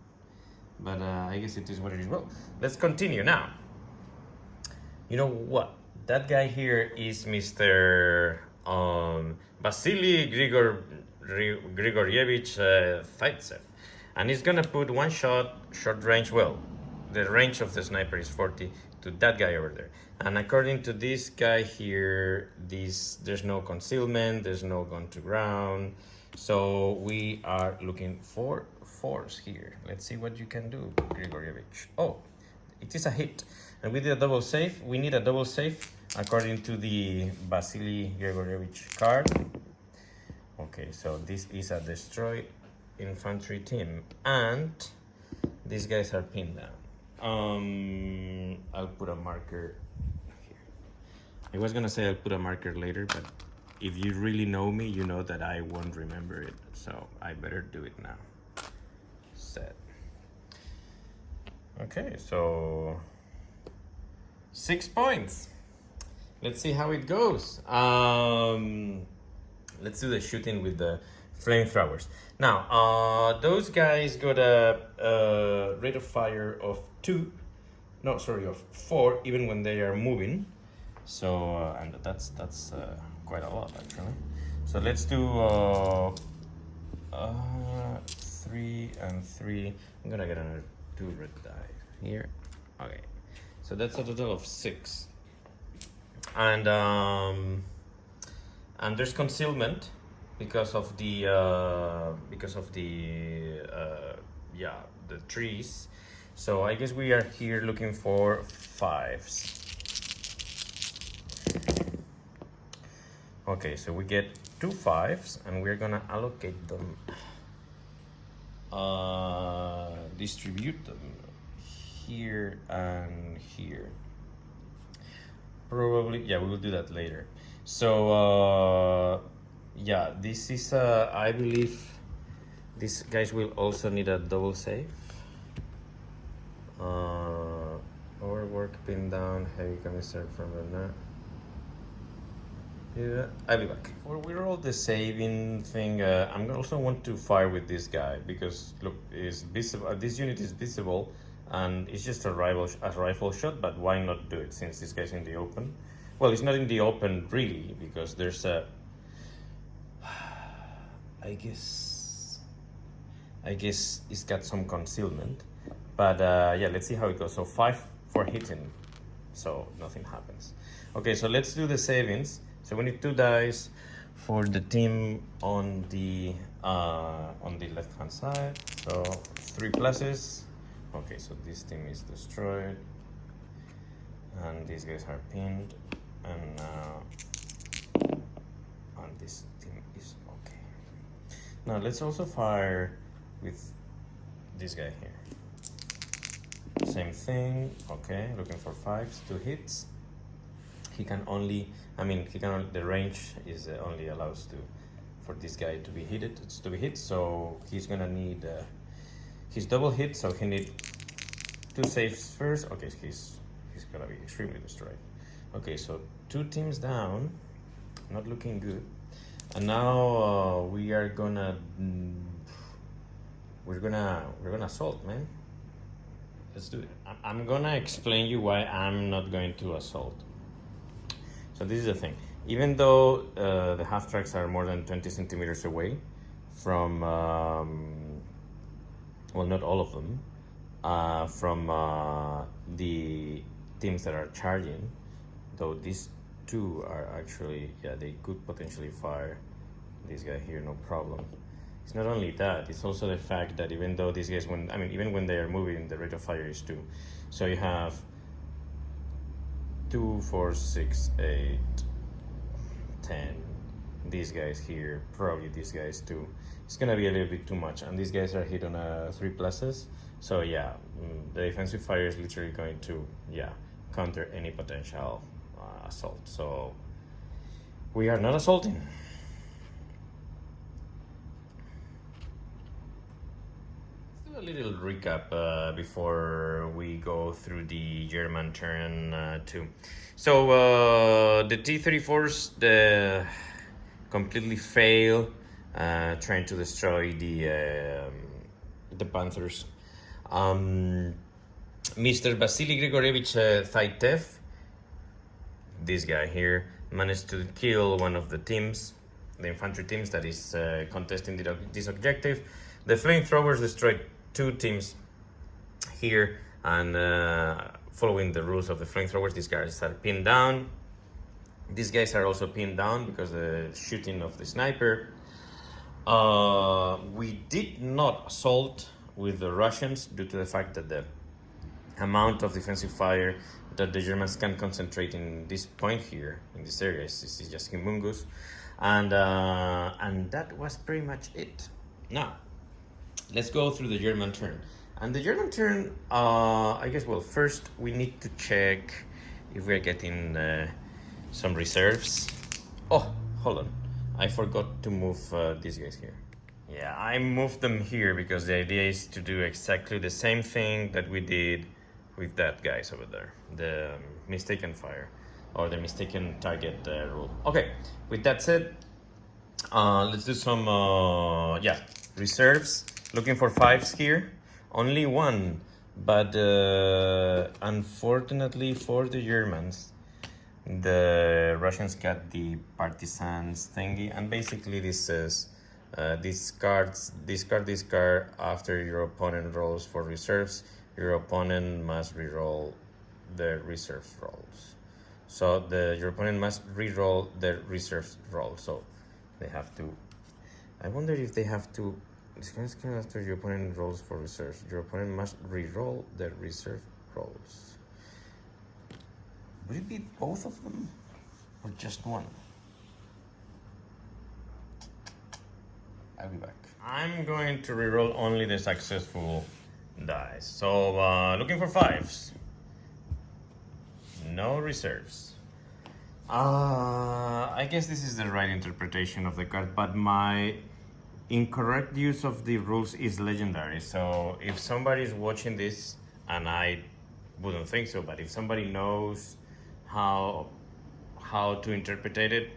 S2: But I guess it is what it is. Well, let's continue now. You know what? That guy here is Mr. Vasily Grigorievich Zaitsev. And he's gonna put 1 shot, short range. Well, the range of the sniper is 40 to that guy over there. And according to this guy here, there's no concealment, there's no gun to ground. So we are looking for force here. Let's see what you can do, Grigorievich. Oh, it is a hit. And we did a double save. We need a double save according to the Vasily Grigorievich card. Okay, so this is a destroyed infantry team, and these guys are pinned down. I'll put a marker here. I was gonna say I'll put a marker later, but if you really know me, you know that I won't remember it, so I better do it now. Set. Okay, so 6 points. Let's see how it goes. Let's do the shooting with the flamethrowers. Now, those guys got a rate of fire of 4, even when they are moving. So, and that's quite a lot actually. So let's do 3 and 3. I'm gonna get another 2 red die here. Okay, so that's a total of 6. And there's concealment because of the the trees. So I guess we are here looking for 5s. Okay, so we get 2 5s, and we're gonna allocate them, distribute them here and here. Probably, yeah, we will do that later. So, yeah, this is, I believe these guys will also need a double save. Overwork, pin down, heavy commissar from the net. Yeah, I'll be back. For we roll the saving thing, I'm also want to fire with this guy because look, is visible. This unit is visible, and it's just a rifle shot. But why not do it since this guy's in the open? Well, it's not in the open really because there's a. I guess it's got some concealment, but yeah, let's see how it goes. So 5 for hitting, so nothing happens. Okay, so let's do the savings. So we need 2 dice for the team on the left hand side. So 3 pluses. Okay, so this team is destroyed, and these guys are pinned, and now and this team is okay. Now let's also fire with this guy here. Same thing. Okay, looking for 5s, 2 hits. He can only, the range is only allows for this guy to be hit. So he's gonna need his double hit. So he need 2 saves first. Okay, he's gonna be extremely destroyed. Okay, so 2 teams down, not looking good. And now we are gonna we're gonna assault, man. Let's do it. I'm gonna explain you why I'm not going to assault. So this is the thing. Even though the half tracks are more than 20 centimeters away from, well, not all of them, from the teams that are charging, though these 2 are actually, yeah, they could potentially fire this guy here, no problem. It's not only that, it's also the fact that even though these guys, even when they are moving, the rate of fire is 2. So you have 2, 4, 6, 8, 10. These guys here, probably these guys too. It's gonna be a little bit too much, and these guys are hit on 3 pluses. So yeah, the defensive fire is literally going to counter any potential assault. So we are not assaulting. A little recap before we go through the German turn too. So the T-34s completely fail trying to destroy the Panzers. Mr. Vasily Grigorievich Zaitev, this guy here, managed to kill one of the teams, the infantry teams that is contesting this objective. The flamethrowers destroyed 2 teams here, and following the rules of the flamethrowers, these guys are pinned down. These guys are also pinned down because the shooting of the sniper. We did not assault with the Russians due to the fact that the amount of defensive fire that the Germans can concentrate in this point here, in this area, is just humongous. And that was pretty much it. Now, let's go through the German turn. And the German turn, I guess, well, first we need to check if we're getting some reserves. Oh, hold on. I forgot to move these guys here. Yeah, I moved them here because the idea is to do exactly the same thing that we did with that guys over there. The mistaken fire or the mistaken target rule. Okay, with that said, let's do some, reserves. Looking for 5s here. Only one, but unfortunately for the Germans, the Russians got the partisans thingy, and basically this says discard after your opponent rolls for reserves. Your opponent must reroll the reserve rolls. So your opponent must reroll the reserve roll. So they have to. I wonder if they have to. Discard after your opponent rolls for reserves. Your opponent must reroll the reserve rolls. Would it be both of them or just one? I'll be back. I'm going to reroll only the successful dice. So looking for 5s. No reserves. I guess this is the right interpretation of the card, but my incorrect use of the rules is legendary. So if somebody is watching this, and I wouldn't think so, but if somebody knows how to interpret it,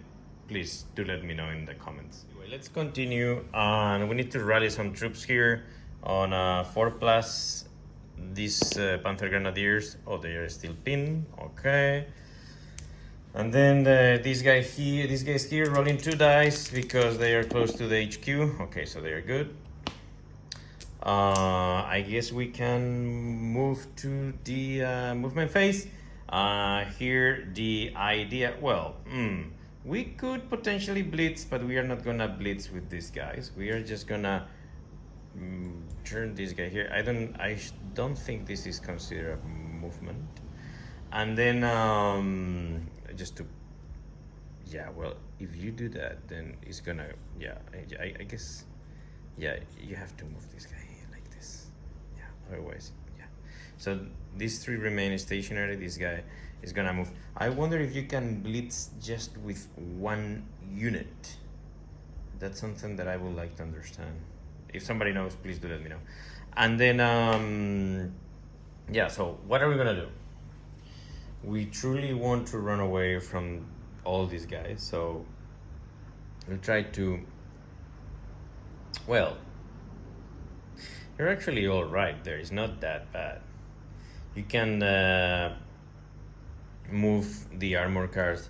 S2: please do let me know in the comments. Anyway, let's continue, and we need to rally some troops here on 4+. These Panzergrenadiers, oh, they are still pinned, okay. And then these guys here rolling 2 dice because they are close to the HQ. Okay, so they are good. I guess we can move to the movement phase. Here the idea, well, we could potentially blitz, but we are not gonna blitz with these guys. We are just gonna turn this guy here. I don't think this is considered a movement. And then just to, yeah, well, if you do that, then it's gonna, yeah, I guess, yeah, you have to move this guy here like this. Yeah, otherwise, yeah. So these 3 remain stationary. This guy is gonna move. I wonder if you can blitz just with 1 unit. That's something that I would like to understand. If somebody knows, please do let me know. And then, yeah, so what are we gonna do? We truly want to run away from all these guys, so we'll try to, well, you're actually all right there. It's not that bad. You can move the armor cars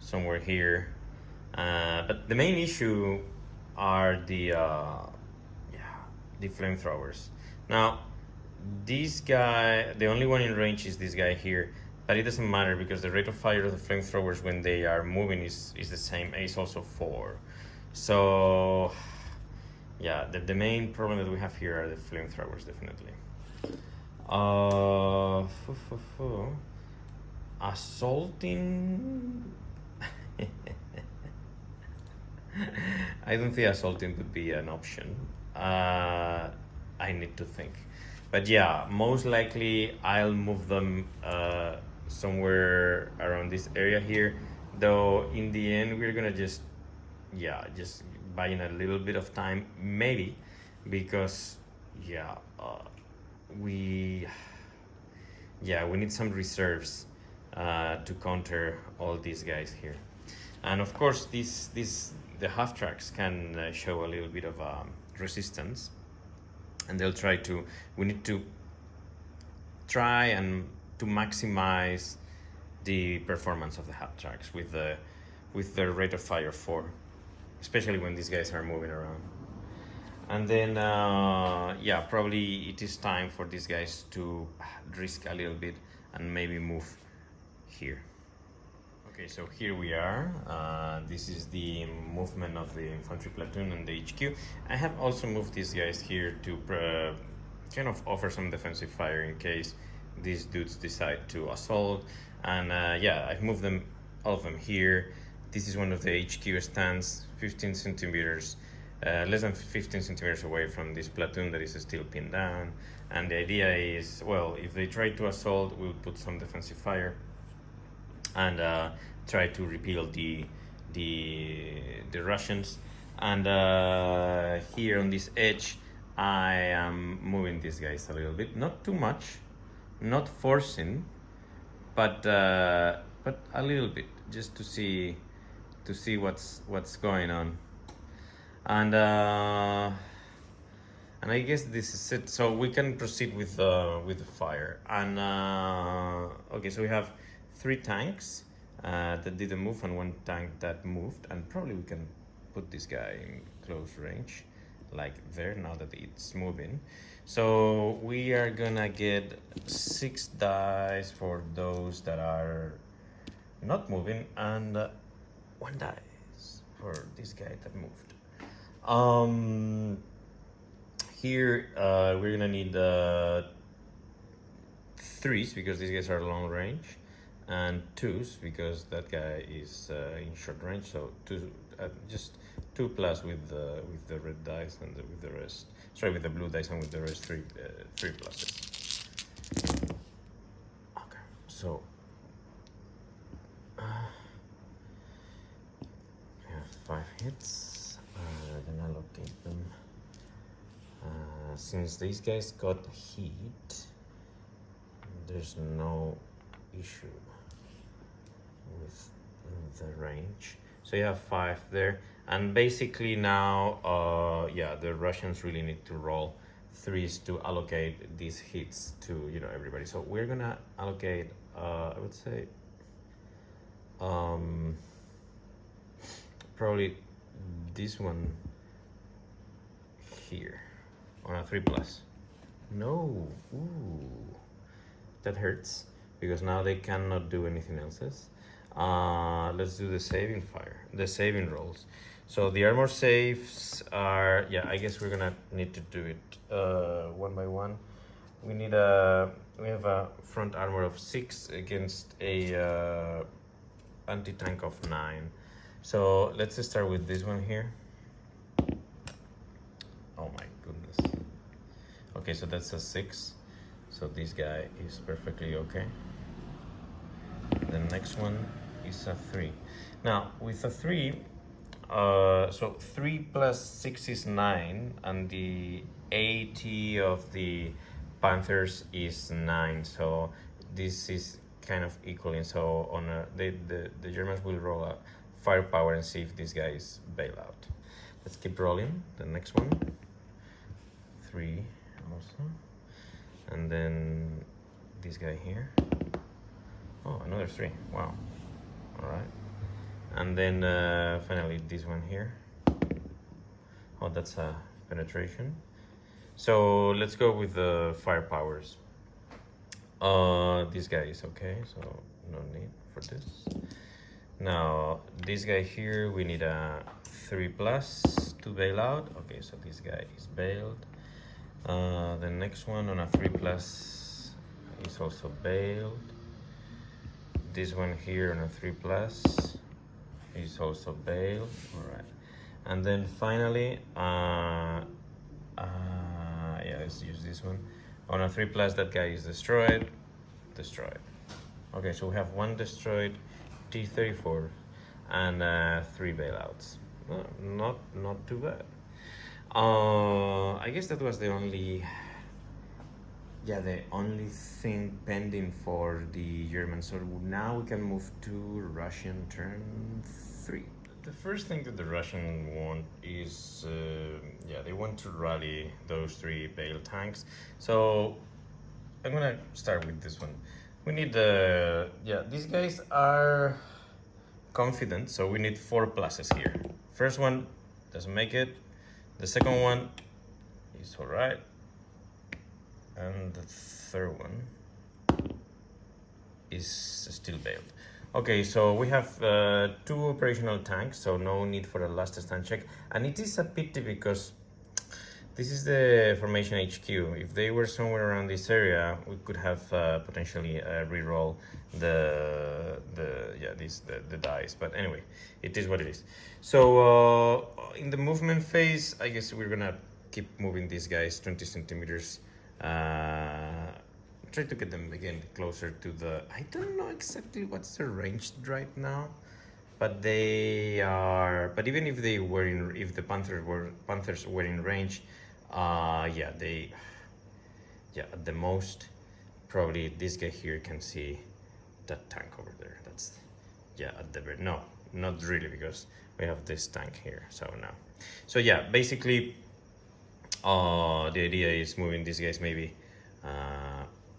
S2: somewhere here, but the main issue are the flamethrowers. Now, this guy, the only one in range is this guy here. But it doesn't matter because the rate of fire of the flamethrowers when they are moving is the same. It's also 4. So, yeah, the main problem that we have here are the flamethrowers, definitely. Assaulting. I don't think assaulting would be an option. I need to think. But yeah, most likely I'll move them somewhere around this area here, though in the end we're gonna just buying a little bit of time, maybe, because we need some reserves to counter all these guys here. And of course the half tracks can show a little bit of resistance, and they'll try to, we need to try and to maximize the performance of the half tracks with the rate of fire 4, especially when these guys are moving around. And then probably it is time for these guys to risk a little bit and maybe move here. Okay, so here we are. This is the movement of the infantry platoon and the HQ. I have also moved these guys here to kind of offer some defensive fire in case these dudes decide to assault. And yeah, I've moved them, all of them here. This is one of the HQ stands, 15 centimeters, less than 15 centimeters away from this platoon that is still pinned down. And the idea is, well, if they try to assault, we'll put some defensive fire and try to repel the Russians. And here on this edge, I am moving these guys a little bit, not too much, not forcing, but a little bit, just to see what's going on. And I guess this is it. So we can proceed with the fire. And okay, so we have 3 tanks that didn't move and 1 tank that moved, and probably we can put this guy in close range like there now that it's moving. So we are gonna get 6 dice for those that are not moving, and 1 dice for this guy that moved. Here we're gonna need 3s because these guys are long range, and 2s because that guy is in short range. So just 2 plus with the red dice and with the rest. Sorry, with the blue dice and with the rest 3 pluses. Okay, so we have 5 hits. Then allocate them. Since these guys got heat, there's no issue with the range. So you have 5 there, and basically now yeah, the Russians really need to roll 3s to allocate these hits to everybody. So we're gonna allocate I would say probably this one here on a 3 plus. No, ooh, that hurts because now they cannot do anything else. Let's do the saving rolls. So the armor saves are, yeah, I guess we're gonna need to do it one by one. We have a front armor of 6 against a anti-tank of 9. So let's start with this one here. Oh my goodness. Okay, so that's a 6. So this guy is perfectly okay. The next one is a 3. Now with a 3, so 3 plus 6 is 9, and the AT of the Panthers is 9. So this is kind of equaling. So on the Germans will roll a firepower and see if this guy is bail out. Let's keep rolling. The next one, 3 also, and then this guy here. Oh, another 3. Wow. All right. And then finally this one here. Oh, that's a penetration. So let's go with the firepowers. This guy is okay, so no need for this. Now this guy here, we need a 3 plus to bail out. Okay, so this guy is bailed. The next one on a 3 plus is also bailed. This one here on a 3 plus is also bailed. All right, and then finally, yeah, let's use this one on a 3 plus. That guy is destroyed. Okay, so we have 1 destroyed T-34 and 3 bailouts. Not too bad. I guess that was the only thing pending for the Germans. So now we can move to Russian turn 3. The first thing that the Russian want is, they want to rally those 3 Bale tanks. So I'm gonna start with this one. We need these guys are confident, so we need 4 pluses here. First one doesn't make it. The second one is all right. And the third one is still bailed. Okay, so we have two operational tanks, so no need for a last stand check. And it is a pity because this is the formation HQ. If they were somewhere around this area, we could have potentially re-roll the dice. But anyway, it is what it is. So in the movement phase, I guess we're gonna keep moving these guys 20 centimeters. Try to get them again closer to the. I don't know exactly what's their range right now, but they are. But even if they were in, if the Panthers were in range, yeah, at the most, probably this guy here can see that tank over there. That's, yeah, at the very, no, not really, because we have this tank here. So now, so yeah, basically, the idea is moving these guys maybe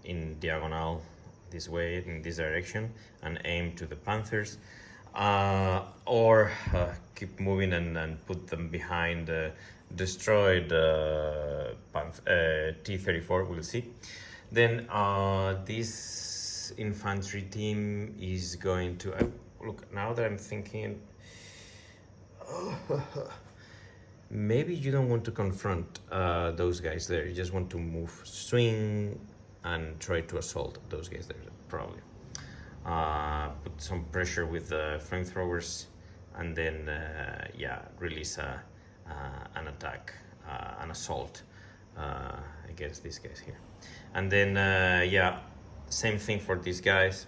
S2: in diagonal this way, in this direction, and aim to the Panthers, or keep moving and put them behind the destroyed T-34, we'll see. Then this infantry team is going to, look, now that I'm thinking, maybe you don't want to confront those guys there. You just want to move, swing, and try to assault those guys there, probably. Put some pressure with the flamethrowers, and then, yeah, release an attack, an assault against these guys here. And then, yeah, same thing for these guys.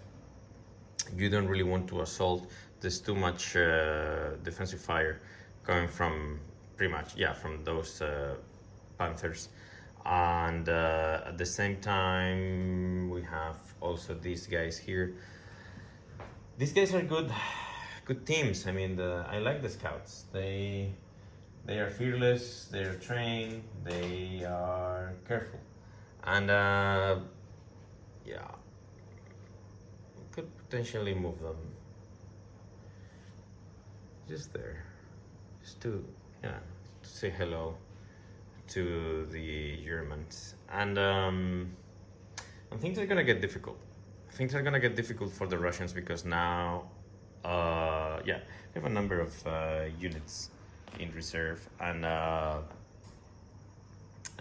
S2: You don't really want to assault. There's too much defensive fire coming from, pretty much, yeah, from those Panthers. And at the same time, we have also these guys here. These guys are good teams. I mean, I like the scouts. They are fearless. They are trained. They are careful, and yeah, we could potentially move them just there, just to, yeah, to say hello to the Germans. And things are gonna get difficult. Things are gonna get difficult for the Russians, because now, yeah, we have a number of units in reserve, and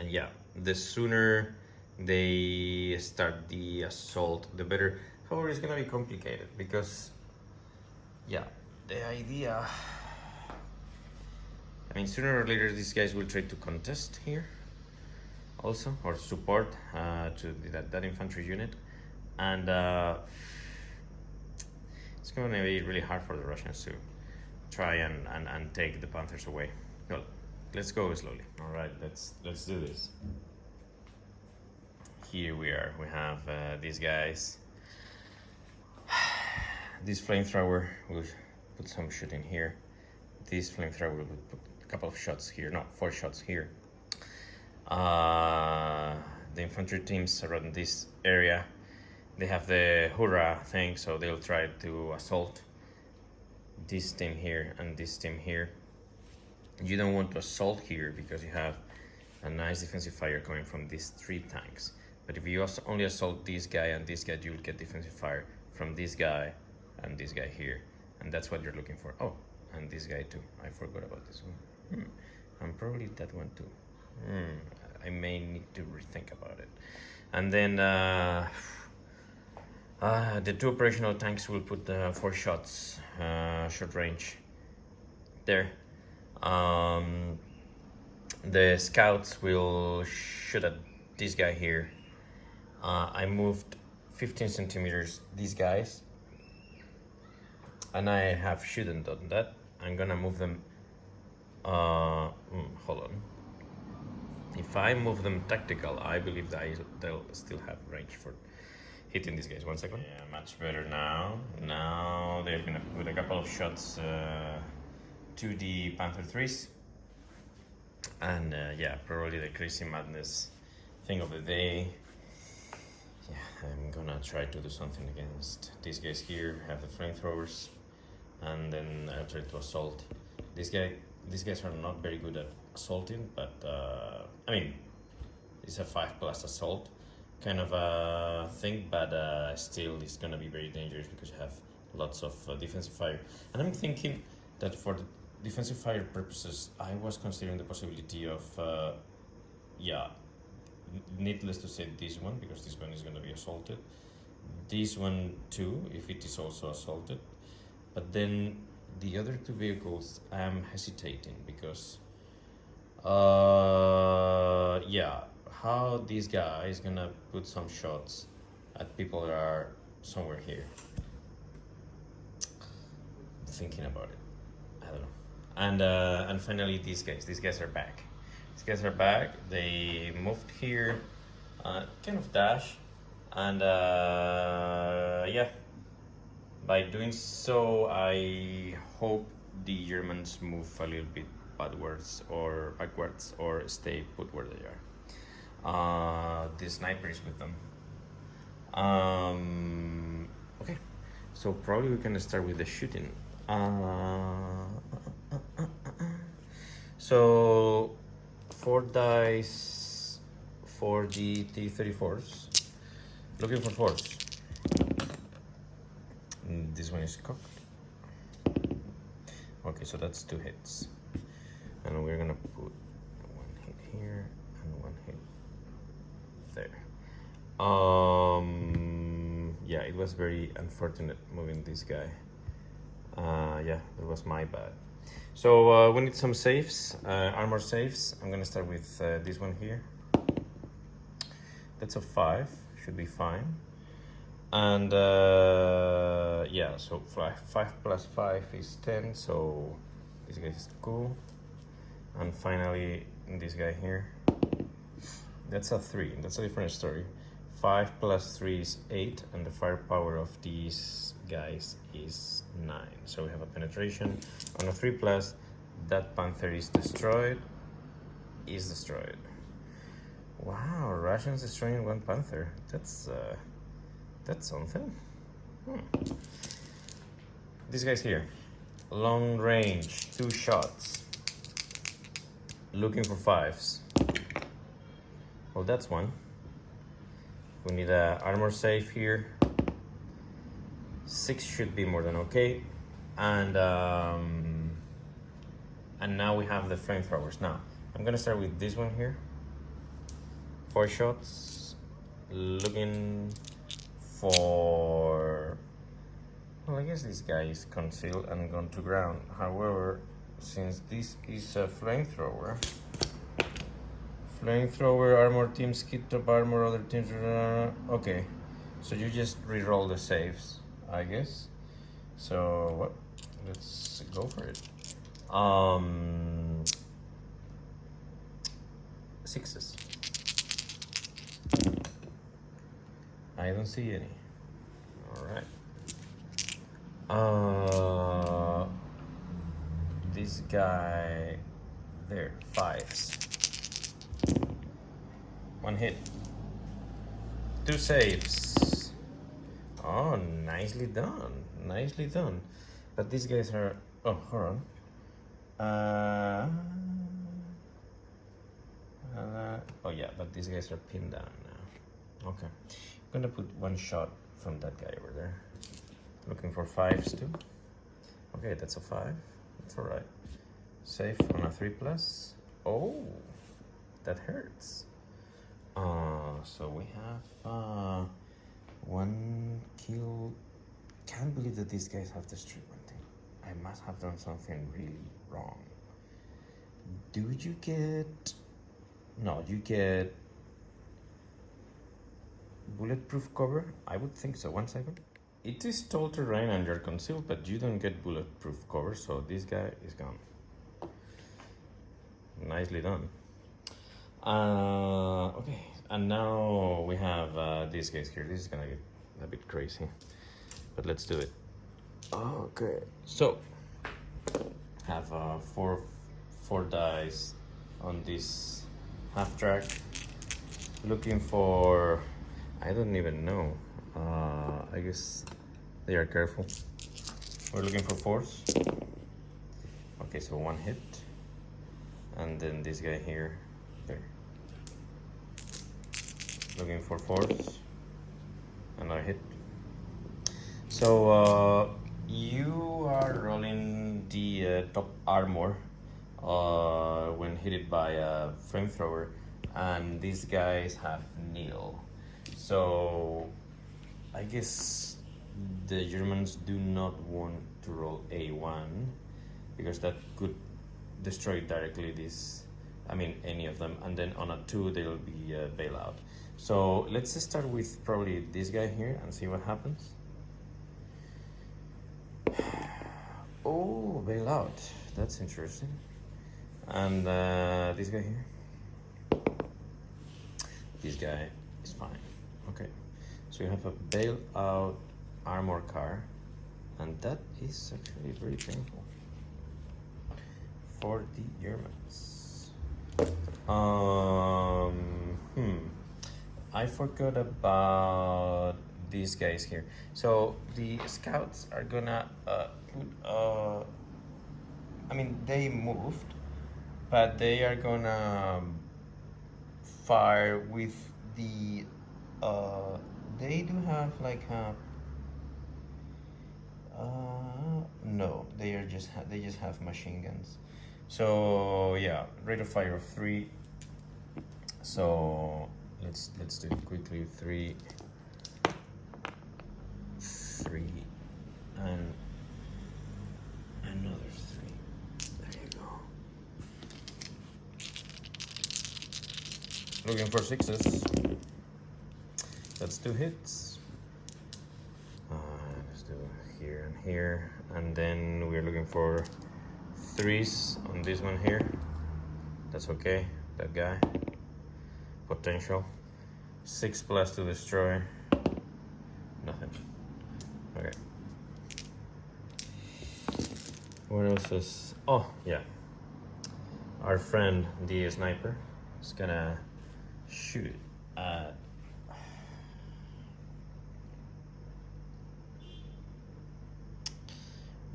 S2: yeah, the sooner they start the assault, the better. However, it's gonna be complicated, because, yeah, the idea, I mean, sooner or later these guys will try to contest here also, or support to that infantry unit, and it's going to be really hard for the Russians to try and take the Panthers away. Well, let's go slowly. All right, let's do this. Here we are. We have these guys. This flamethrower will put some shit in here. This flamethrower will put a couple of shots here. No, 4 shots here. The infantry teams around this area, they have the hurrah thing, so they'll try to assault this team here and this team here. You don't want to assault here because you have a nice defensive fire coming from these 3 tanks. But if you also only assault this guy and this guy, you'll get defensive fire from this guy and this guy here, and that's what you're looking for. Oh, and this guy too. I forgot about this one. And probably that one too. I may need to rethink about it. And then the 2 operational tanks will put 4 shots, short range there. The scouts will shoot at this guy here. I moved 15 centimeters these guys, and I shouldn't done that. I'm gonna move them. Hold on. If I move them tactical, I believe that they'll still have range for hitting these guys. 1 second. Yeah, much better now. Now they're gonna put a couple of shots to the Panther 3s. And yeah, probably the crazy madness thing of the day. Yeah, I'm gonna try to do something against these guys here. Have the flamethrowers, and then I'll try to assault this guy. These guys are not very good at assaulting, but I mean, it's a 5+ assault kind of a thing, but still it's gonna be very dangerous because you have lots of defensive fire. And I'm thinking that for the defensive fire purposes, I was considering the possibility of, needless to say this one, because this one is going to be assaulted. This one too, if it is also assaulted. But then the other two vehicles, I'm hesitating because, how this guy is gonna put some shots at people that are somewhere here. I'm thinking about it. I don't know. And finally, these guys are back. These guys are back. They moved here, kind of dash, and by doing so, I hope the Germans move a little bit backwards or stay put where they are. The sniper is with them. Okay, so probably we can start with the shooting. So 4 dice for the T-34s. Looking for 4s. This one is cocked. Okay, so that's 2 hits. And we're gonna put 1 hit here and 1 hit there. Yeah, it was very unfortunate moving this guy. Yeah, that was my bad. So we need some saves, armor saves. I'm gonna start with this one here. That's a 5, should be fine. And so 5 plus 5 is 10, so this guy is cool. And finally, this guy here, that's a 3, that's a different story. 5 plus 3 is 8, and the firepower of these guys is 9. So we have a penetration. On a 3 plus, that Panther is destroyed. Wow, Russians destroying 1 Panther. That's something. This guy's here. Long range, 2 shots. Looking for 5s. Well, that's 1. We need a armor save here. 6 should be more than okay. And now we have the flamethrowers. Now, I'm gonna start with this one here. 4 shots. Looking for... Well, I guess this guy is concealed and gone to ground. However, since this is a flamethrower, armor teams, kit top armor, other teams... Okay, so you just re-roll the saves, I guess. So, what? Let's go for it. 6s. I don't see any. Alright. This guy there, 5s. 1 hit. 2 saves. Oh, nicely done. Nicely done. But these guys are... Oh, hold on. Oh yeah, but these guys are pinned down now. Okay. I'm gonna put 1 shot from that guy over there. Looking for 5s too. Okay, that's a 5. That's alright. Safe on a 3 plus. Oh, that hurts. So we have 1 kill. Can't believe that these guys have destroyed 1 thing. I must have done something really wrong. Do you get... No, you get bulletproof cover? I would think so. 1 second. It is tall terrain and you're concealed, but you don't get bulletproof cover, so this guy is gone. Nicely done. Okay, and now we have these guys here. This is gonna get a bit crazy, but let's do it. Okay, so have 4 dice on this half track. Looking for, I don't even know. I guess they are careful. We're looking for 4s. Okay, so 1 hit, and then this guy here, there. Looking for 4s, another hit. So You are rolling the top armor when hit by a flamethrower, and these guys have nil. So I guess the Germans do not want to roll A1 because that could destroy directly this. I mean, any of them, and then on a 2 they'll be bailout. So let's start with probably this guy here and see what happens. Oh, bailout. That's interesting. And this guy here. This guy is fine. Okay. So you have a bailout armor car, and that is actually very painful for the Germans. I forgot about these guys here. So the scouts are gonna put. I mean, they moved, but they are gonna fire with the. They do have like a. No, they just have machine guns. So yeah, rate of fire of 3. So let's do it quickly. 3, and another 3. There you go. Looking for 6s. That's 2 hits. Let's do here and here, and then we're looking for 3s on this one here. That's okay. That guy. Potential. 6 plus to destroy. Nothing. Okay. What else is? Oh yeah. Our friend the sniper is gonna shoot it at.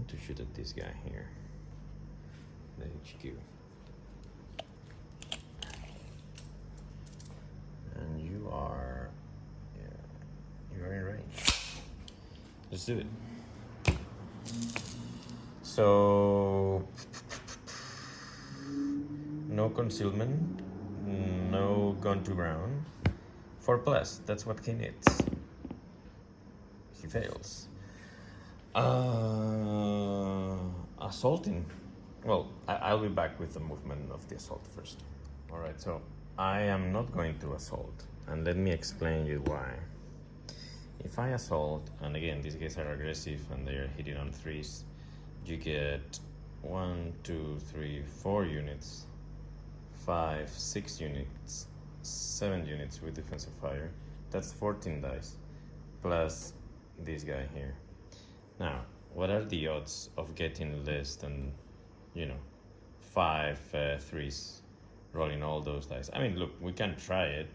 S2: To shoot at this guy here, the HQ, and you are in range. Let's do it. So no concealment, no gun to ground. 4 plus. That's what he needs. He fails. Assaulting. Well, I'll be back with the movement of the assault first. Alright, so I am not going to assault, and let me explain you why. If I assault, and again, these guys are aggressive and they are hitting on 3s, you get 1, 2, 3, 4 units, 5, 6 units, 7 units with defensive fire. That's 14 dice, plus this guy here. Now, what are the odds of getting less than, 5 3s, rolling all those dice? I mean, look, we can try it,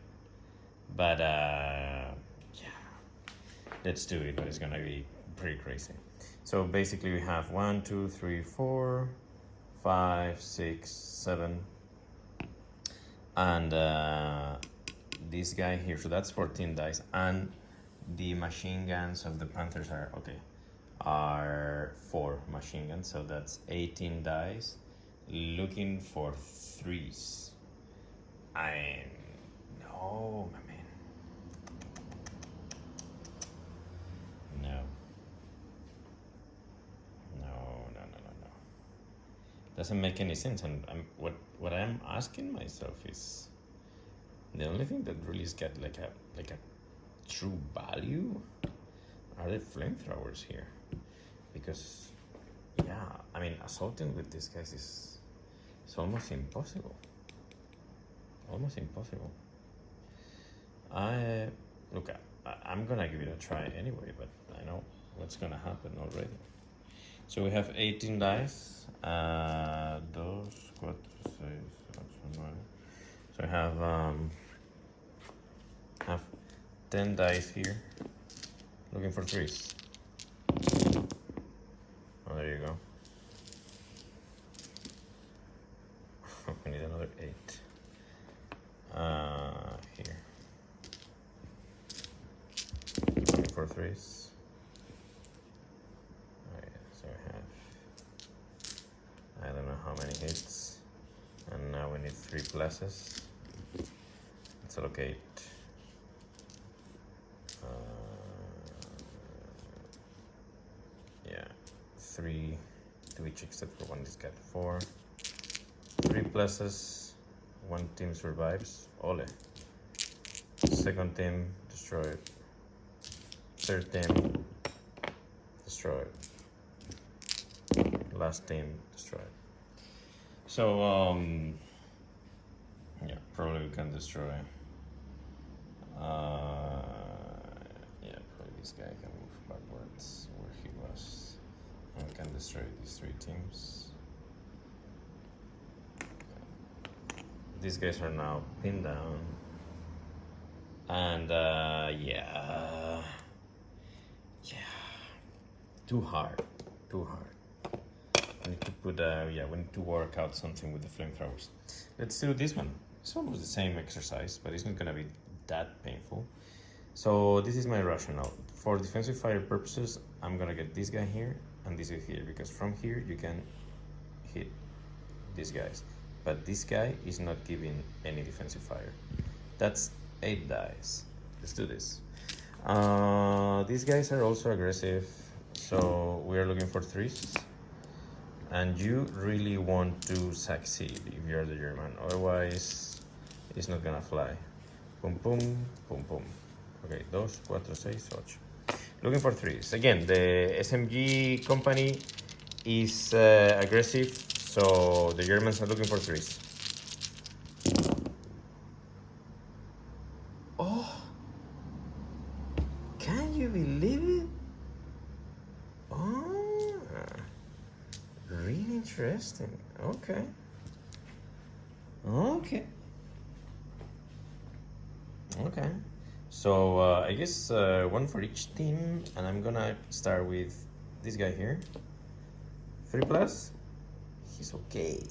S2: but yeah, let's do it, but it's gonna be pretty crazy. So basically we have 1, 2, 3, 4, 5, 6, 7, and this guy here, so that's 14 dice, and the machine guns of the Panthers are 4 machine guns, so that's 18 dice. Looking for 3s. No, my man. No. Doesn't make any sense. And what I'm asking myself is, the only thing that really has got like a true value are the flamethrowers here, because I mean, assaulting with these guys is almost impossible. I'm gonna give it a try anyway, but I know what's gonna happen already. So we have 18 dice. 2, 4, 6, 8, 9. So I have 10 dice here. Looking for 3s. Oh, there you go. We need another 8. Here. Looking for 3s. Alright. 3 pluses. Let's allocate. Yeah, 3 to each except for one. This got 4. 3 pluses. 1 team survives. Ole. Second team destroyed. Third team destroyed. Last team destroyed. So yeah, probably we can destroy. Yeah, probably this guy can move backwards where he was. And we can destroy these 3 teams. These guys are now pinned down. And yeah, too hard. We need to put we need to work out something with the flamethrowers. Let's do this one. It's almost the same exercise, but it's not gonna be that painful. So this is my rationale. For defensive fire purposes, I'm gonna get this guy here and this guy here, because from here you can hit these guys. But this guy is not giving any defensive fire. That's 8 dice. Let's do this. These guys are also aggressive, so we are looking for 3s. And you really want to succeed if you're the German, otherwise it's not gonna fly. Pum pum, pum pum. Okay, 2, 4, 6, 8. Looking for 3s. Again, the SMG company is aggressive, so the Germans are looking for 3s. Oh, can you believe it? Oh, really interesting. Okay. So I guess 1 for each team, and I'm gonna start with this guy here. 3 plus, he's okay.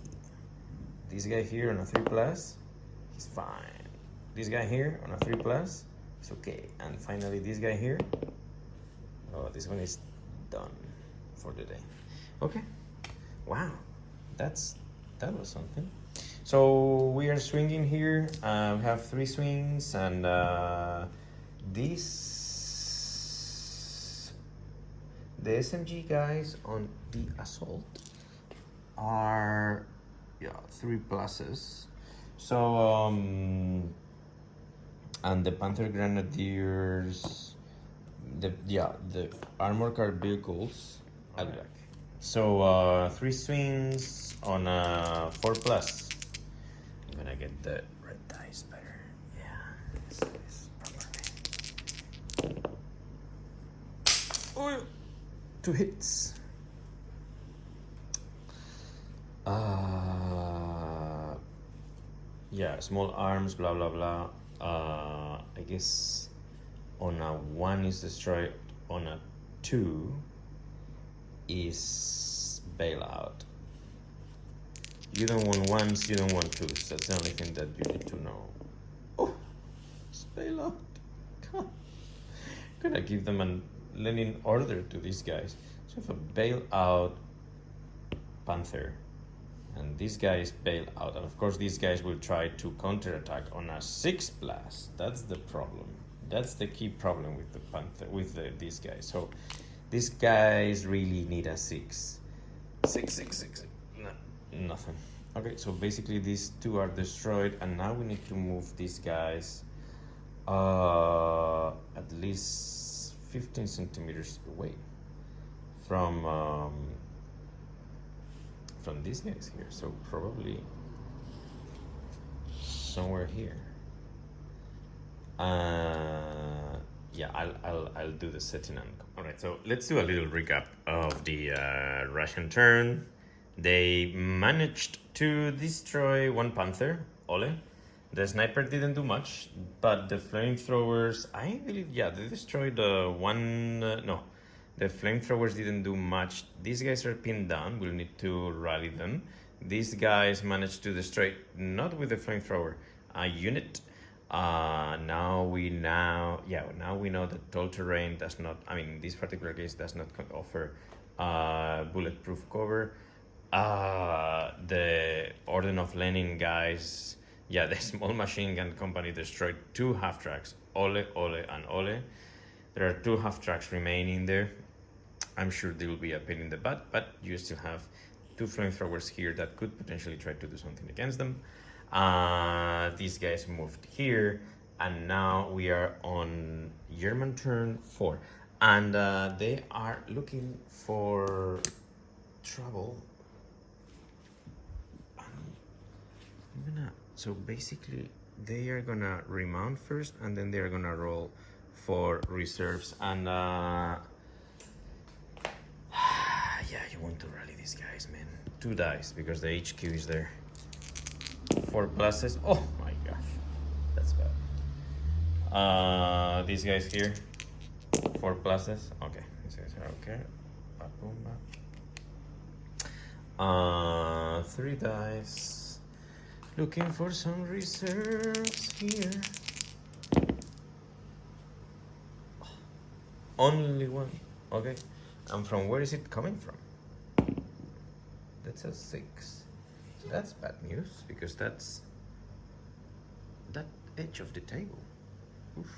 S2: This guy here on a 3 plus, he's fine. This guy here on a 3 plus, it's okay. And finally this guy here, oh, this one is done for the day. Okay, wow, that was something. So we are swinging here. We have 3 swings, and the SMG guys on the assault are 3 pluses. So and the Panzergrenadiers, the armor car vehicles are back. So 3 swings on a 4 plus. I'm gonna get the red dice better. Yeah, this properly. Oh, 2 hits. Yeah, small arms, blah blah blah. I guess on a 1 is destroyed, on a 2 is bailout. You don't want 1s, you don't want 2s. That's the only thing that you need to know. Oh, it's bailout. God. I'm gonna give them a Lenin order to these guys. So if a bailout Panther, and these guys bail out, and of course these guys will try to counterattack on a 6 plus. That's the problem. That's the key problem with the Panther, with these guys. So these guys really need a 6. 6. No, nothing. Okay, so basically these 2 are destroyed, and now we need to move these guys at least 15 centimeters away from these guys here. So probably somewhere here. Yeah, I'll do the setting. All right, so let's do a little recap of the Russian turn. They managed to destroy 1 Panther, Ole. The sniper didn't do much, but the flamethrowers, I believe, yeah, they destroyed one. No, the flamethrowers didn't do much. These guys are pinned down. We'll need to rally them. These guys managed to destroy, not with the flamethrower, a unit. Now we know that tall terrain does not, I mean, in this particular case, does not offer bulletproof cover. The Order of Lenin guys, yeah, the small machine gun company destroyed 2 half tracks, Ole, Ole, and Ole. There are 2 half tracks remaining there. I'm sure they will be a pain in the butt, but you still have 2 flamethrowers here that could potentially try to do something against them. These guys moved here, and now we are on German turn 4. And they are looking for trouble. So basically, they are gonna remount first, and then they are gonna roll for reserves. And yeah, you want to rally these guys, man. 2 dice because the HQ is there. 4 pluses. Oh my gosh, that's bad. These guys here, 4 pluses. Okay, these guys are okay. 3 dice. Looking for some reserves here. Only 1. Okay. And from where is it coming from? That's a 6. So that's bad news because that's that edge of the table. Oof,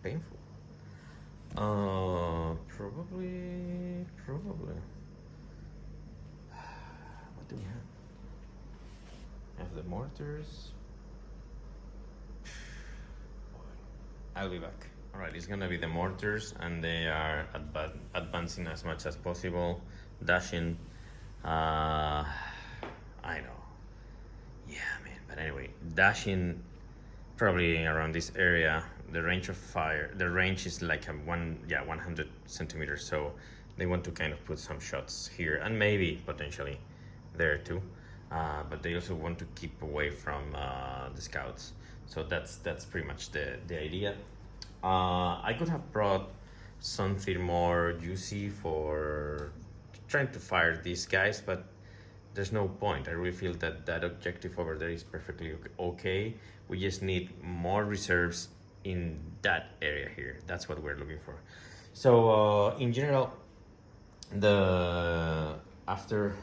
S2: painful. Probably. What do we have? Have the mortars. I'll be back. All right, it's gonna be the mortars, and they are advancing as much as possible, dashing. I know. Yeah, man. But anyway, dashing probably around this area. The range of fire, the range is like 100 centimeters. So they want to kind of put some shots here, and maybe potentially there too. But they also want to keep away from the scouts. So that's pretty much the idea. I could have brought something more juicy for trying to fire these guys, but there's no point. I really feel that objective over there is perfectly okay. We just need more reserves in that area here. That's what we're looking for. So in general, after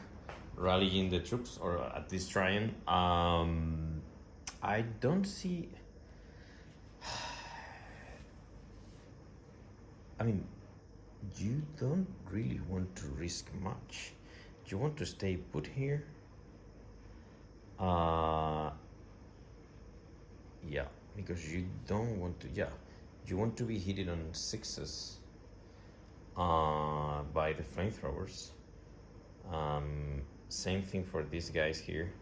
S2: rallying the troops, or at least trying, I don't see. I mean, you don't really want to risk much. You want to stay put here. Yeah, because you don't want to. Yeah, you want to be hit on 6s by the flamethrowers. Same thing for these guys here,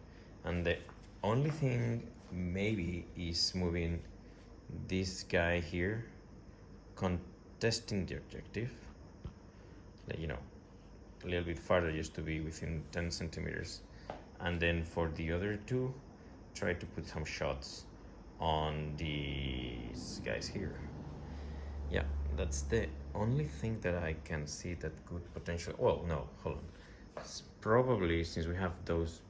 S2: and the only thing maybe is moving this guy here, contesting the objective. You know, a little bit farther, just to be within 10 centimeters, and then for the other 2, try to put some shots on these guys here. Yeah, that's the only thing that I can see that could potentially. Well, no, hold on. Probably, since we have those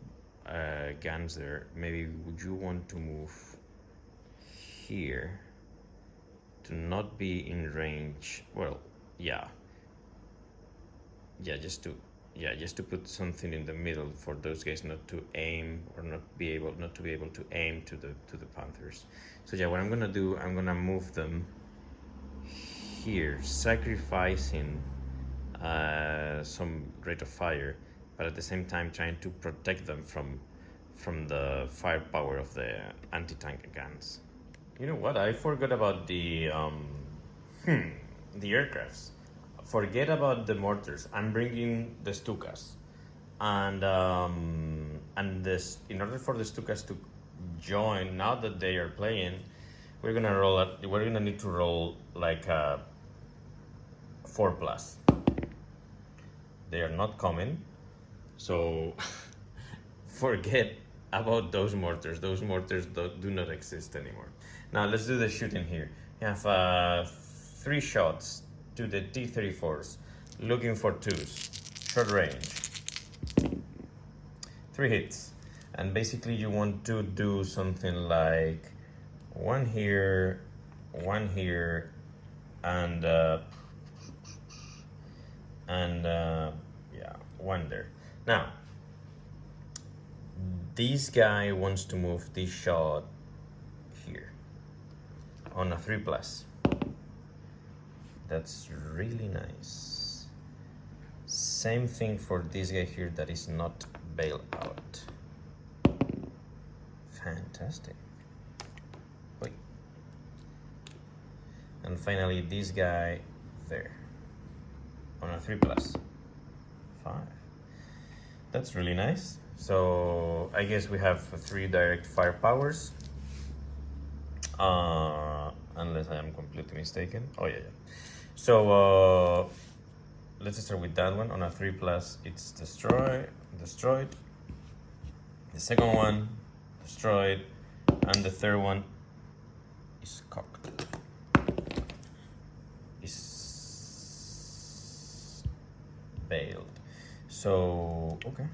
S2: guns there, maybe would you want to move here to not be in range? Well, yeah, just to put something in the middle for those guys not to aim, or not to be able to aim to the Panthers. So yeah, what I'm gonna do, I'm gonna move them here, sacrificing some rate of fire, but at the same time trying to protect them from the firepower of the anti-tank guns. You know what? I forgot about the aircrafts. Forget about the mortars. I'm bringing the Stukas, and this, in order for the Stukas to join, now that they are playing, we're gonna need to roll like a 4+. They are not coming, so forget about those mortars. Those mortars do not exist anymore. Now let's do the shooting here. We have 3 shots to the T-34s, looking for 2s, short range, 3 hits, and basically you want to do something like 1 here, 1 here, and yeah, 1 there. Now, this guy wants to move this shot here on a 3+. That's really nice. Same thing for this guy here that is not bailed out. Fantastic. Wait. And finally this guy there on a 3+. 5. That's really nice. So I guess we have 3 direct fire powers. Unless I am completely mistaken. Oh yeah. So let's start with that one. On a 3+, it's destroyed. The second one, destroyed. And the third one is cocked. Is bailed. So, okay.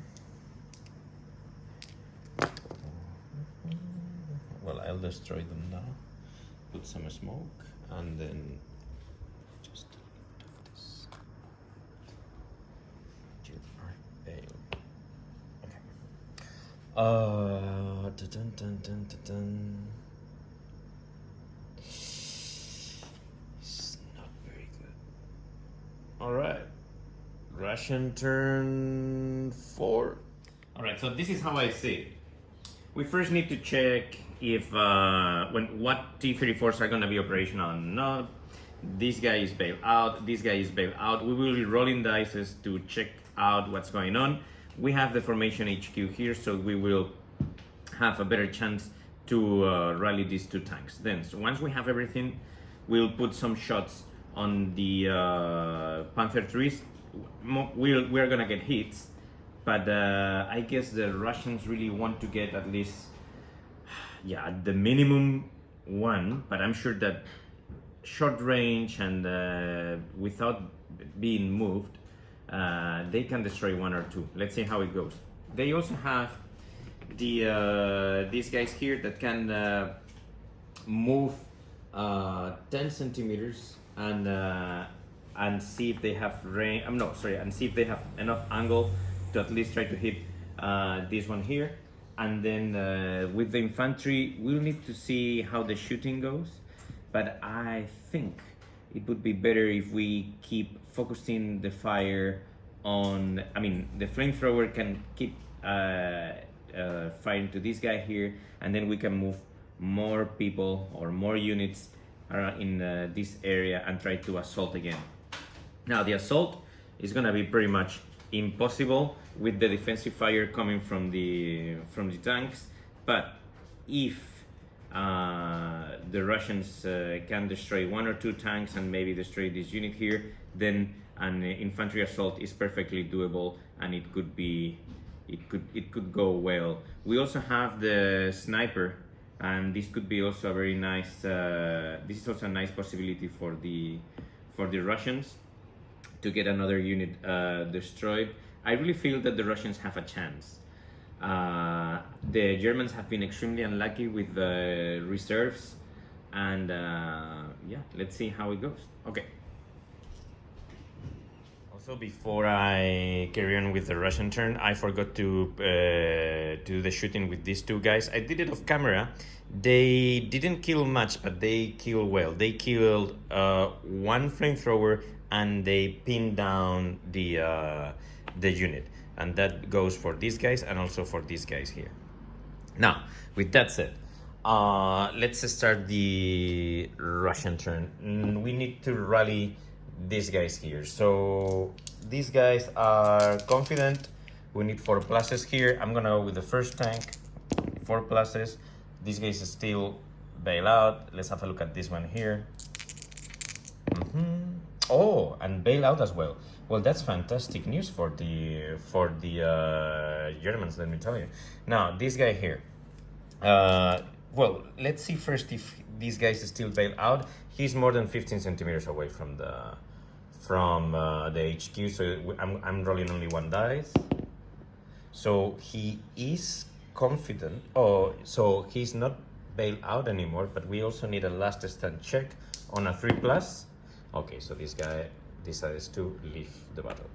S2: Well, I'll destroy them now. Put some smoke and then just a bit of this. You are bailed. Okay. Dun, dun, dun, dun, dun. It's not very good. All right. Russian turn 4. All right, so this is how I see it. We first need to check if what T-34s are going to be operational or not. This guy is bailed out. This guy is bailed out. We will be rolling dice to check out what's going on. We have the formation HQ here, so we will have a better chance to rally these 2 tanks. Then, so once we have everything, we'll put some shots on the Panzer-3s. We're gonna get hits, but I guess the Russians really want to get at least, yeah, the minimum 1. But I'm sure that short range and without being moved, they can destroy 1 or 2. Let's see how it goes. They also have the these guys here that can move 10 centimeters and see if they have range. And see if they have enough angle to at least try to hit this one here. And then with the infantry, we'll need to see how the shooting goes. But I think it would be better if we keep focusing the fire on. I mean, the flamethrower can keep firing to this guy here, and then we can move more people or more units in this area and try to assault again. Now the assault is gonna be pretty much impossible with the defensive fire coming from the tanks, but if the Russians can destroy 1 or 2 tanks and maybe destroy this unit here, then an infantry assault is perfectly doable, and it could go well. We also have the sniper, and this could be also a very nice. This is also a nice possibility for the Russians to get another unit destroyed. I really feel that the Russians have a chance. The Germans have been extremely unlucky with the reserves, and yeah, let's see how it goes. Okay. Also, before I carry on with the Russian turn, I forgot to do the shooting with these 2 guys. I did it off camera. They didn't kill much, but they kill well. They killed 1 flamethrower, and they pinned down the unit. And that goes for these guys and also for these guys here. Now, with that said, let's start the Russian turn. We need to rally these guys here. So these guys are confident. We need 4 pluses here. I'm gonna go with the first tank, 4 pluses. These guys still bail out. Let's have a look at this one here. Oh, and bail out as well. Well, that's fantastic news for the Germans, let me tell you. Now, this guy here. Well, let's see first if these guys still bail out. He's more than 15 centimeters away from the HQ, so I'm rolling only 1 dice. So he is confident. Oh, so he's not bailed out anymore, but we also need a last stand check on a 3+. Okay, so this guy decides to leave the battle.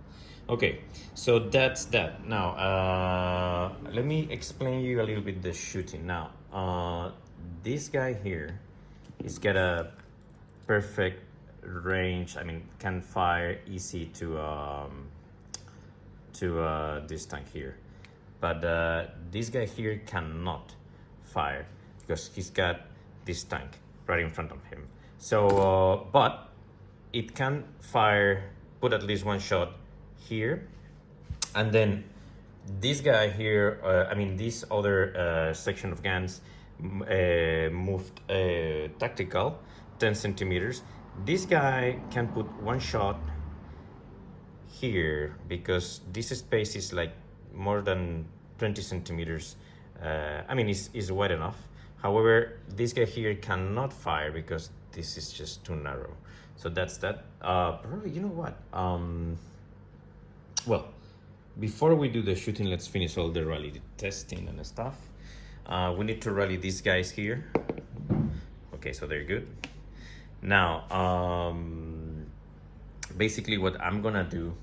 S2: Okay, so that's that. Now, let me explain you a little bit the shooting. Now, this guy here, he's got a perfect range. I mean, can fire easy to this tank here, but this guy here cannot fire because he's got this tank right in front of him. So, but it can fire, put at least one shot here, and then this guy here, this other section of guns moved tactical 10 centimeters. This guy can put one shot here because this space is like more than 20 centimeters. Is wide enough. However, this guy here cannot fire because this is just too narrow. So that's that. Probably, you know what? Well, before we do the shooting, let's finish all the rally testing and stuff. We need to rally these guys here. Okay, so they're good. Now, basically what I'm gonna do,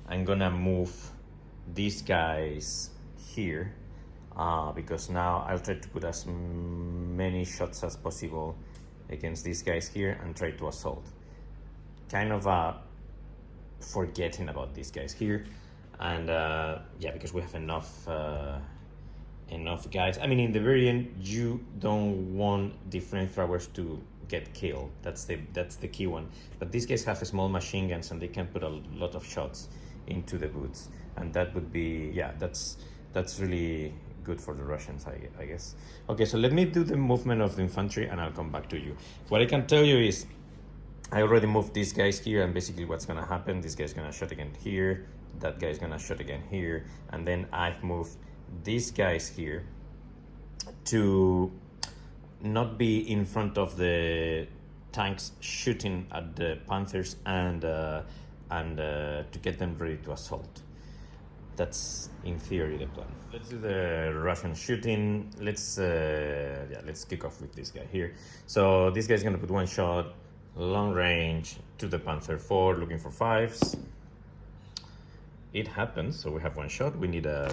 S2: I'm gonna move these guys here because now I'll try to put as many shots as possible against these guys here and try to assault. Kind of forgetting about these guys here, and because we have enough guys. I mean, in the very end, you don't want the flamethrowers to get killed. That's the key one. But these guys have small machine guns and they can put a lot of shots into the boots, and that would be that's really good for the Russians, I guess. Okay, so let me do the movement of the infantry and I'll come back to you. What I can tell you is I already moved these guys here, and basically what's gonna happen, this guy's gonna shot again here, that guy's gonna shot again here, and then I've moved these guys here to not be in front of the tanks shooting at the Panzers and to get them ready to assault. That's in theory the plan. Let's do the Russian shooting. Let's kick off with this guy here. So this guy's gonna put one shot, long range to the Panzer IV, looking for fives. It happens, so we have one shot. We need a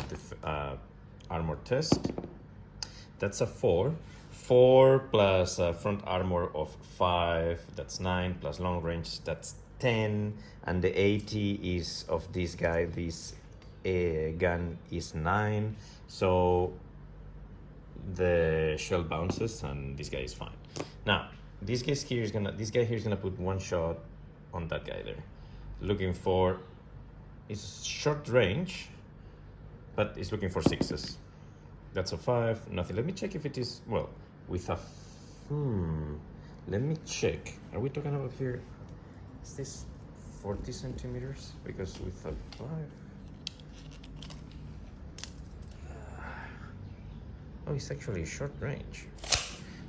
S2: armor test. That's a 4. 4 plus front armor of 5, that's 9, plus long range, that's 10. And the 80 is of this guy, this gun is 9. So the shell bounces and this guy is fine. Now, this guy here is gonna put one shot on that guy there. Looking for, it's short range, but it's looking for 6s. That's a 5, nothing. Let me check if it is, well, with a, let me check. Are we talking about here? Is this 40 centimeters? Because with a 5, oh, it's actually short range.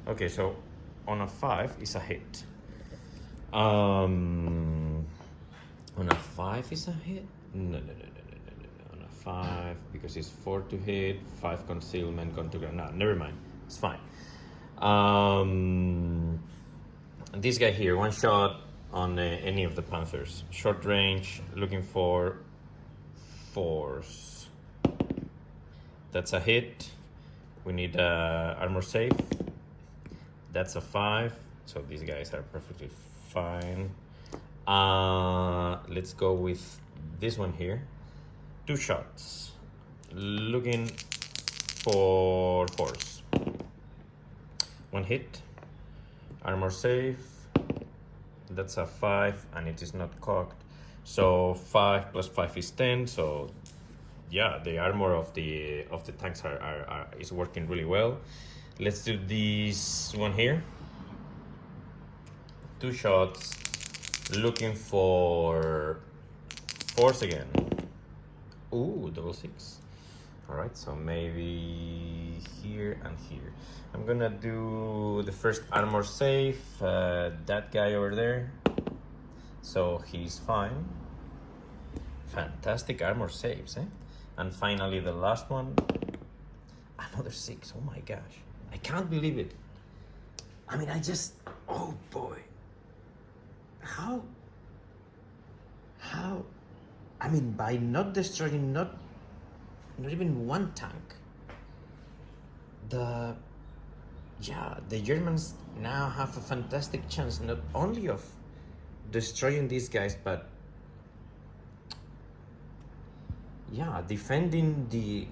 S2: Okay, so on a 5 is a hit. On a 5 is a hit? No. On a 5, because it's 4 to hit, 5 concealment, gun to ground. No, never mind. It's fine. This guy here, one shot on any of the Panthers. Short range, looking for 4s. That's a hit. We need armor safe. That's a 5. So these guys are perfectly fine. Let's go with this one here. 2 shots. Looking for 4s. 1 hit. Armor safe. That's a 5 and it is not cocked. So 5 plus 5 is 10. So yeah, the armor of the tanks is working really well. Let's do this one here. 2 shots. Looking for 4s again. Ooh, double 6. Alright, so maybe here and here. I'm gonna do the first armor safe, that guy over there. So he's fine. Fantastic armor saves, eh? And finally the last one. Another 6, oh my gosh. I can't believe it. I mean, oh boy. How
S1: how, I mean, by not destroying not even one tank, the Germans now have a fantastic chance not only of destroying these guys, but defending the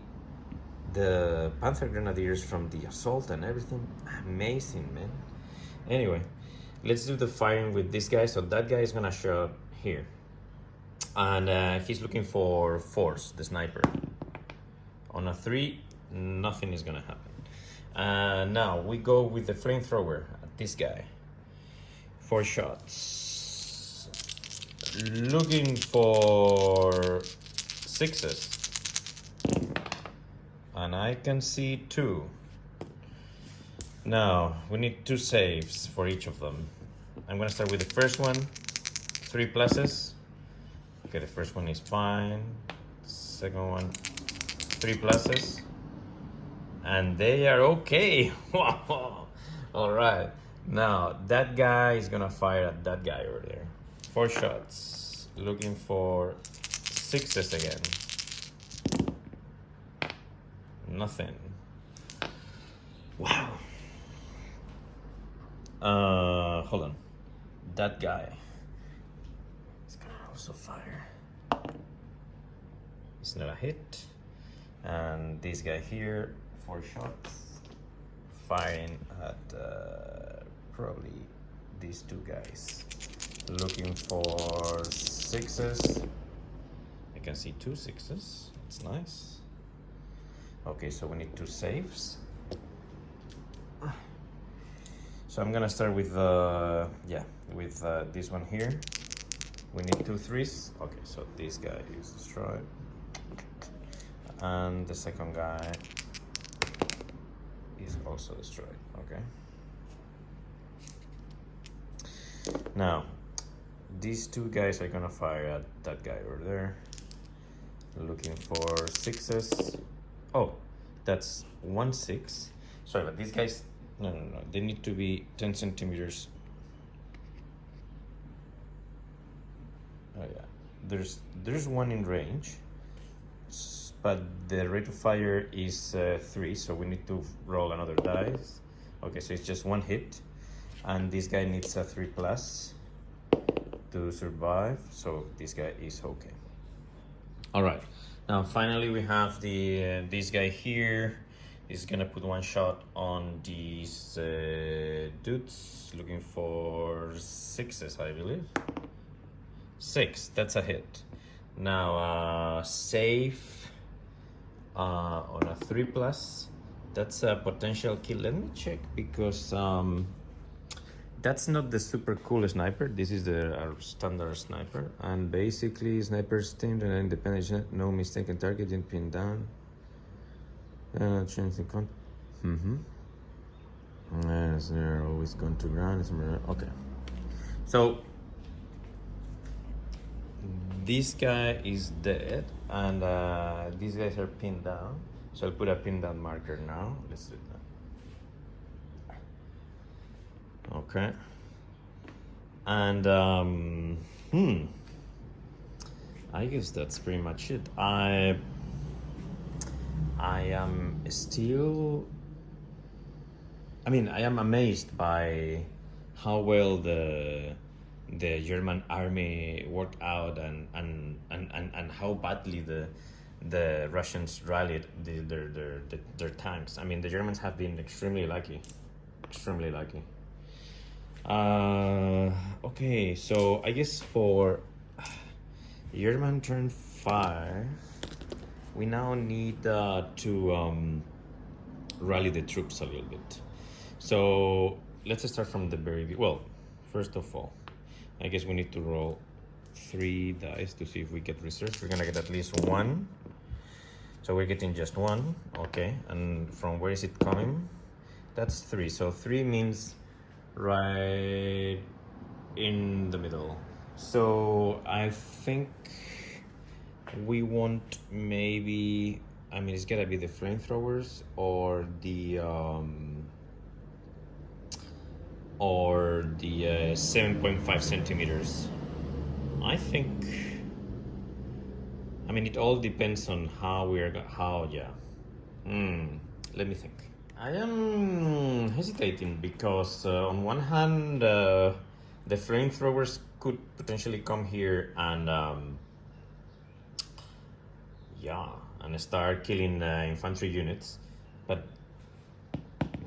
S1: Panzergrenadiers from the assault and everything. Amazing, man. Anyway, let's do the firing with this guy. So that guy is gonna shoot here, and he's looking for force, the sniper. On a 3, nothing is gonna happen. Now we go with the flamethrower at this guy. 4 shots. Looking for 6s. And I can see 2. Now we need 2 saves for each of them. I'm gonna start with the first one. 3 pluses. Okay, the first one is fine. Second one, 3 pluses. And they are okay. All right. Now that guy is gonna fire at that guy over there. 4 shots. Looking for 6s again. Nothing. Wow. Hold on. That guy is gonna also fire. It's not a hit. And this guy here, 4 shots, firing at probably these 2 guys. Looking for 6s. I can see 2 6s. It's nice. Okay, so we need 2 saves. So I'm gonna start with this one here. We need 2 3s. Okay, so this guy is destroyed, and the second guy is also destroyed. Okay. Now, these 2 guys are gonna fire at that guy over there. Looking for 6s. Oh, that's 1 6. Sorry, but these guys, no. They need to be 10 centimeters. Oh yeah, there's one in range, but the rate of fire is 3, so we need to roll another dice. Okay, so it's just 1 hit, and this guy needs a 3 plus to survive, so this guy is okay. All right. Now finally we have this guy here. He's gonna put 1 shot on these dudes. Looking for 6s, I believe. 6, that's a hit. Now save on a 3 plus. That's a potential kill. Let me check, because that's not the super cool sniper. This is our standard sniper, and basically snipers teamed and independent, no mistaken target, didn't pin down. Change the con. Yes, they're always going to ground. Okay, so this guy is dead, and these guys are pinned down. So I'll put a pin down marker now. Let's do that. Okay. And I guess that's pretty much it. I am still, I am amazed by how well the German army worked out, and how badly the Russians rallied their tanks. The Germans have been extremely lucky. Okay, so I guess for German turn 5, we now need to rally the troops a little bit. So let's start from the well, first of all, I guess we need to roll 3 dice to see if we get research. We're gonna get at least 1. So we're getting just 1, okay. And from where is it coming? That's 3. So 3 means right in the middle. So I think we want maybe, it's gotta be the flamethrowers or the 7.5 centimeters. I think
S2: mean, it all depends on how yeah. Let me think. I am hesitating because on one hand, the flamethrowers could potentially come here and and start killing infantry units, but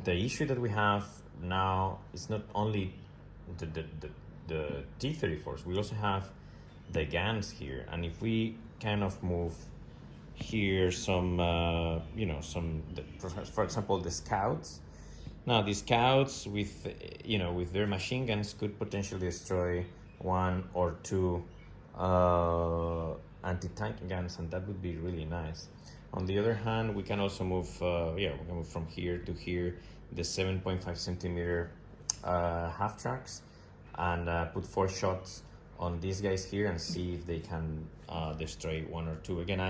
S2: the issue that we have now is not only the T-34s, we also have the guns here, and if we kind of move here some for example the scouts, now the scouts with with their machine guns could potentially destroy one or two anti-tank guns, and that would be really nice. On the other hand, we can also move we can move from here to here the 7.5 centimeter half tracks and put 4 shots on these guys here and see if they can destroy one or two. Again,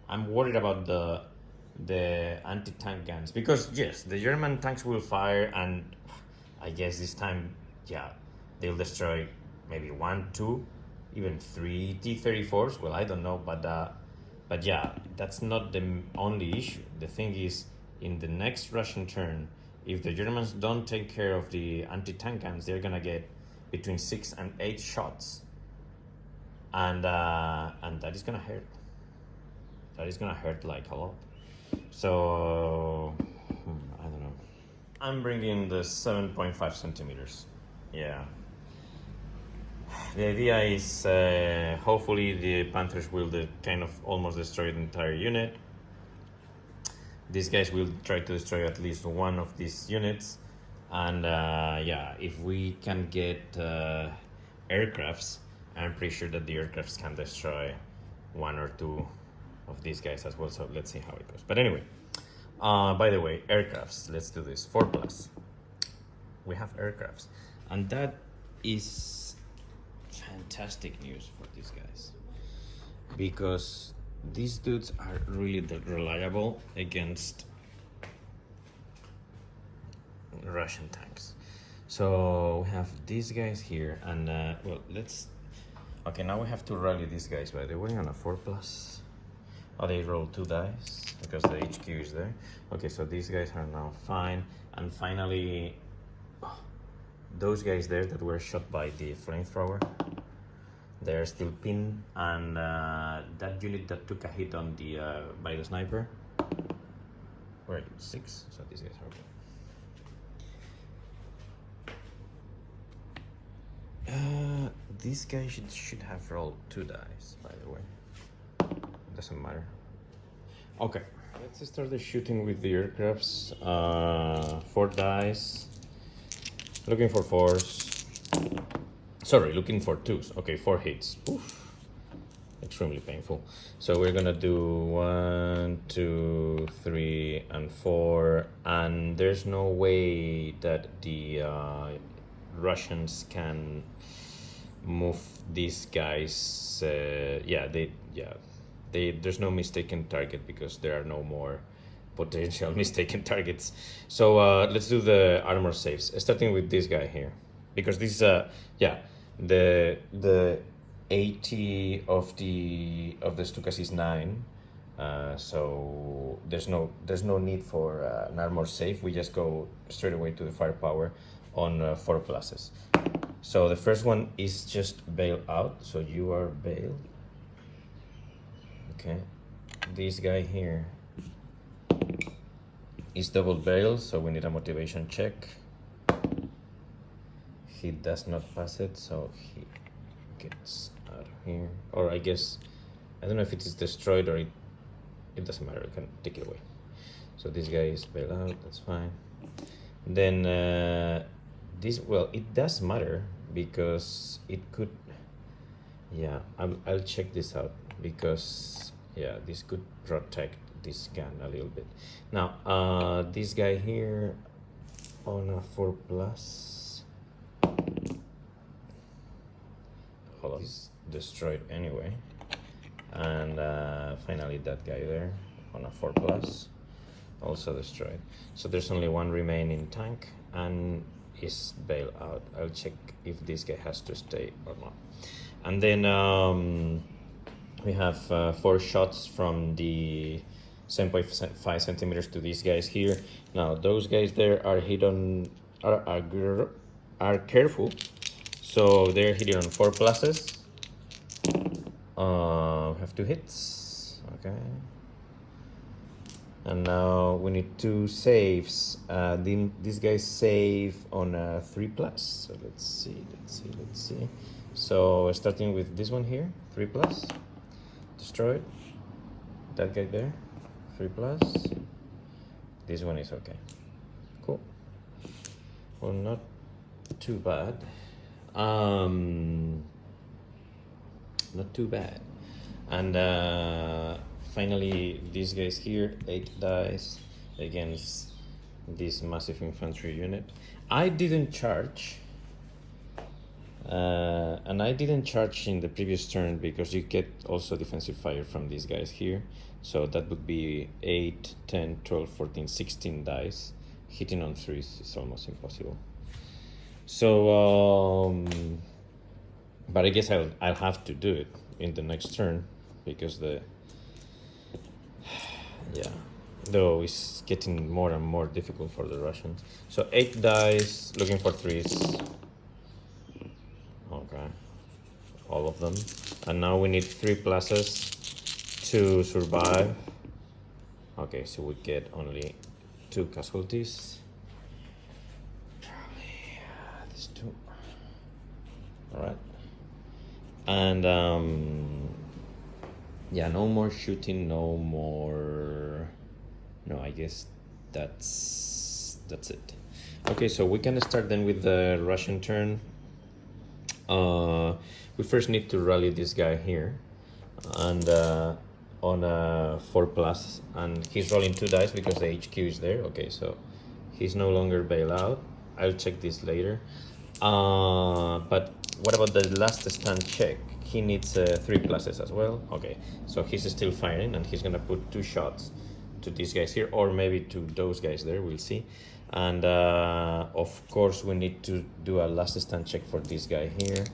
S2: I'm worried about the anti-tank guns because yes, the German tanks will fire, and I guess this time they'll destroy maybe 1, 2, even 3 T-34s. Well, I don't know, but yeah, that's not the only issue. The thing is, in the next Russian turn, if the Germans don't take care of the anti-tank guns, they're gonna get between 6 and 8 shots, and that is gonna hurt. That is gonna hurt like a lot. So I don't know. I'm bringing the 7.5 centimeters. Yeah. The idea is hopefully the Panthers will kind of almost destroy the entire unit. These guys will try to destroy at least one of these units, and if we can get aircrafts, I'm pretty sure that the aircrafts can destroy 1 or 2 of these guys as well. So let's see how it goes. But anyway, by the way, aircrafts, let's do this. 4+. We have aircrafts, and that is fantastic news for these guys, because these dudes are really reliable against Russian tanks. So we have these guys here, and okay, now we have to rally these guys, by the way, on a 4+. Oh, they roll 2 dice because the HQ is there. Okay, so these guys are now fine, and finally those guys there that were shot by the flamethrower, they're still pinned, and that unit that took a hit on the by the sniper, we're at 6, so these guys are okay. This guy should have rolled 2 dice, by the way. Doesn't matter. Okay, let's start the shooting with the aircrafts. 4 dice. Looking for 4s. Sorry, looking for 2s. Okay, 4 hits. Oof. Extremely painful. So we're gonna do 1, 2, 3, and 4. And there's no way that the Russians can move these guys. There's no mistaken target because there are no more potential mistaken targets. So let's do the armor saves, starting with this guy here, because this is the 80 of the Stukas is 9, so there's no need for an armor save. We just go straight away to the firepower on 4+. So the first one is just bail out, so you are bailed. Okay, this guy here is double bail, so we need a motivation check. He does not pass it, so he gets out of here. Or I guess, I don't know if it is destroyed or it doesn't matter, I can take it away. So this guy is bailed out, that's fine. Then it does matter because it could, I'll check this out, because this could protect this gun a little bit. Now this guy here on a 4+, hold on, he's destroyed anyway. And finally that guy there on a 4+, also destroyed. So there's only one remaining tank and is bailed out. I'll check if this guy has to stay or not. And then We have 4 shots from the 7.5 centimeters to these guys here. Now those guys there are hit on are careful, so they're hitting on 4 pluses. Have 2 hits. Okay. And now we need 2 saves. These guys save on a 3 plus. So let's see. So starting with this one here, 3 plus. Destroyed. That guy there, 3 plus. This one is okay. Cool. Well, not too bad. Not too bad. And finally, these guys here, 8 dice against this massive infantry unit. I didn't charge. And I didn't charge in the previous turn because you get also defensive fire from these guys here. So that would be 8, 10, 12, 14, 16 dice. Hitting on 3s is almost impossible. So, but I guess I'll have to do it in the next turn because though it's getting more and more difficult for the Russians. So 8 dice, looking for 3s. Okay, all of them. And now we need 3 pluses to survive. Okay, so we get only 2 casualties. Probably these 2. All right. And yeah, no more shooting, no more. No, I guess that's it. Okay, so we can start then with the Russian turn. We first need to rally this guy here, and on a 4 plus, and he's rolling 2 dice because the HQ is there. Okay, so he's no longer bailout. I'll check this later. But what about the last stand check? He needs 3 pluses as well. Okay, so he's still firing, and he's gonna put 2 shots to these guys here, or maybe to those guys there. We'll see. And of course we need to do a last stand check for this guy here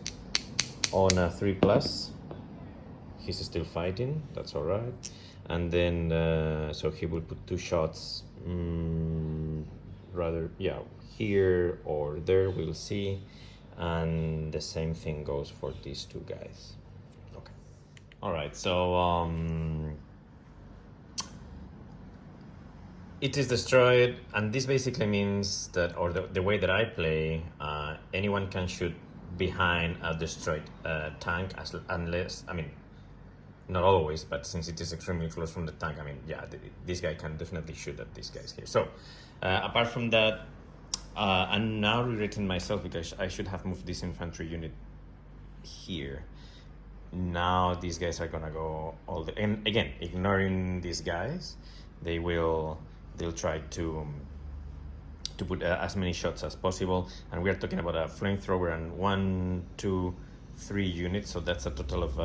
S2: on a 3 plus. He's still fighting, that's all right. And then so he will put 2 shots, rather, yeah, here or there, we'll see. And the same thing goes for these 2 guys. Okay, all right, so it is destroyed, and this basically means that, or the way that I play, anyone can shoot behind a destroyed tank, unless, I mean, not always, but since it is extremely close from the tank, I mean, yeah, this guy can definitely shoot at these guys here. So, apart from that, I'm now regretting myself because I should have moved this infantry unit here. Now these guys are gonna go and again, ignoring these guys, they'll try to put as many shots as possible, and we are talking about a flamethrower and 1, 2, 3 units, so that's a total of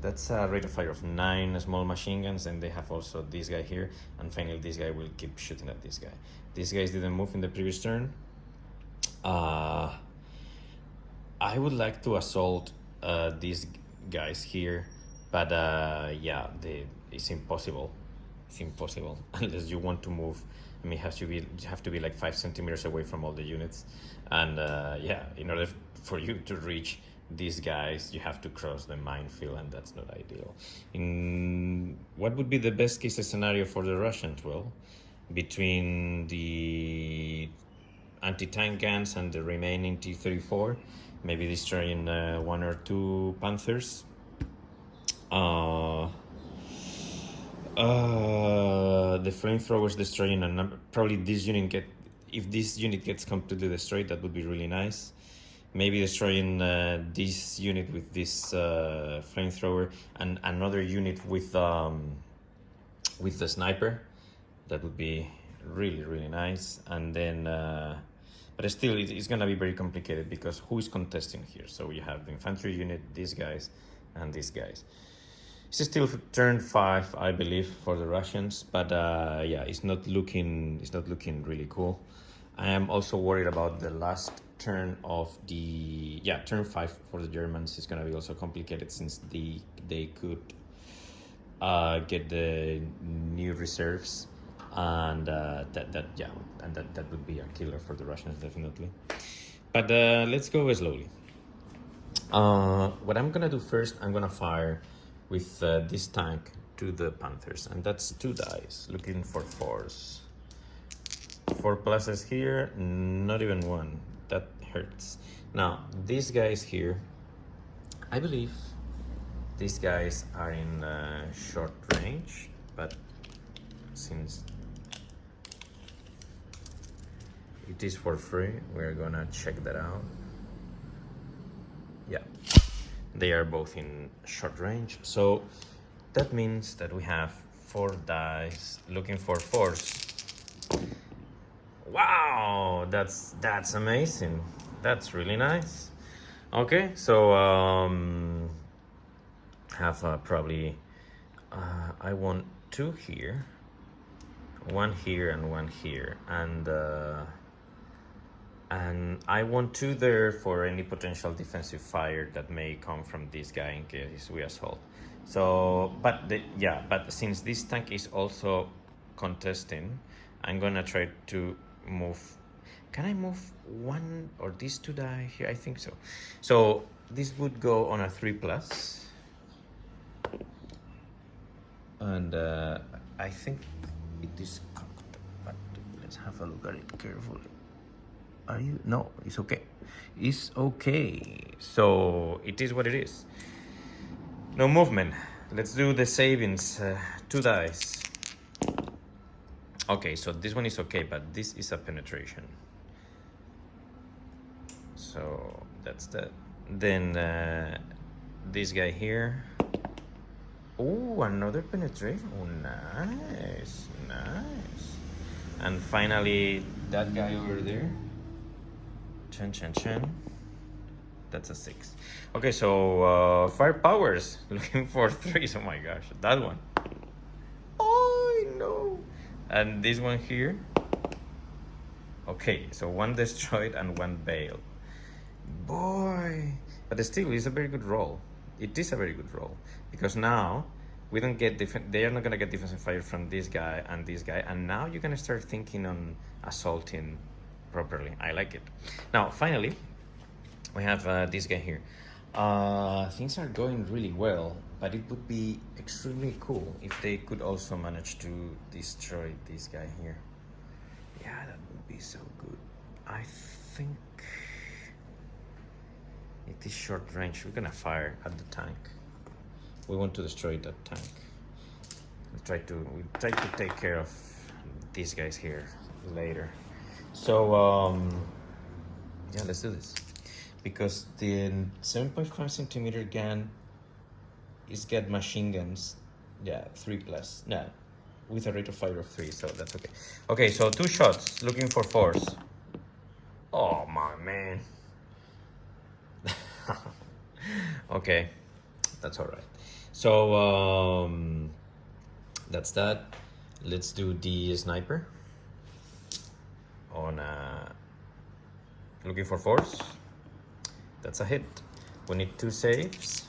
S2: that's a rate of fire of 9 small machine guns, and they have also this guy here, and finally this guy will keep shooting at this guy. These guys didn't move in the previous turn. I would like to assault these guys here, but yeah, it's impossible. It's impossible unless you want to move. I mean, you have to be like 5 centimeters away from all the units, and yeah, in order for you to reach these guys, you have to cross the minefield, and that's not ideal. What would be the best case scenario for the Russians? Well, between the anti-tank guns and the remaining T-34, maybe destroying 1 or 2 Panzers. The flamethrowers destroying a number. Probably this unit if this unit gets completely destroyed, that would be really nice. Maybe destroying this unit with this flamethrower, and another unit with the sniper. That would be really, really nice. And then, but still, it's gonna be very complicated because who is contesting here? So you have the infantry unit, these guys, and these guys. It's still turn 5, I believe, for the Russians, but yeah, it's not looking really cool. I am also worried about the last turn of the turn 5 for the Germans is gonna be also complicated since they could get the new reserves, and that would be a killer for the Russians definitely. But let's go slowly. What I'm gonna do first, I'm gonna fire with this tank to the Panthers, and that's 2 dice, looking for 4s. 4 pluses here, not even 1. That hurts. Now, these guys here, I believe these guys are in short range, but since it is for free, we're gonna check that out. Yeah, they are both in short range, so that means that we have 4 dice looking for 4s. Wow, that's amazing. That's really nice. Okay, so have probably I want 2 here, 1 here, and 1 here, and I want 2 there for any potential defensive fire that may come from this guy in case we assault. So, but since this tank is also contesting, I'm gonna try to move. Can I move 1 or these 2 die here? I think so. So this would go on a 3+, and I think it is cocked, but let's have a look at it carefully. Are you? No, it's okay. It's okay. So it is what it is. No movement. Let's do the savings. 2 dice. Okay, so this one is okay, but this is a penetration. So that's that. Then this guy here. Oh, another penetration. Oh, nice, nice. And finally, that guy over there. Chen. That's a 6. Okay, so fire powers. Looking for 3s. Oh my gosh, that one. Oh no. And this one here. Okay, so 1 destroyed and 1 bailed. Boy, but still, it's a very good roll. It is a very good roll because now we don't get they are not gonna get defensive fire from this guy, and now you're gonna start thinking on assaulting properly. I like it. Now, finally, we have this guy here. Things are going really well, but it would be extremely cool if they could also manage to destroy this guy here. Yeah, that would be so good. I think it is short range. We're gonna fire at the tank. We want to destroy that tank. We try to take care of these guys here later. So yeah, let's do this. Because the 7.5 centimeter gun is got machine guns, 3+, with a rate of fire of 3, so that's okay. Okay, so 2 shots, looking for 4s. Oh my man. Okay, that's all right. So that's that. Let's do the sniper on looking for 4s. That's a hit. We need 2 saves.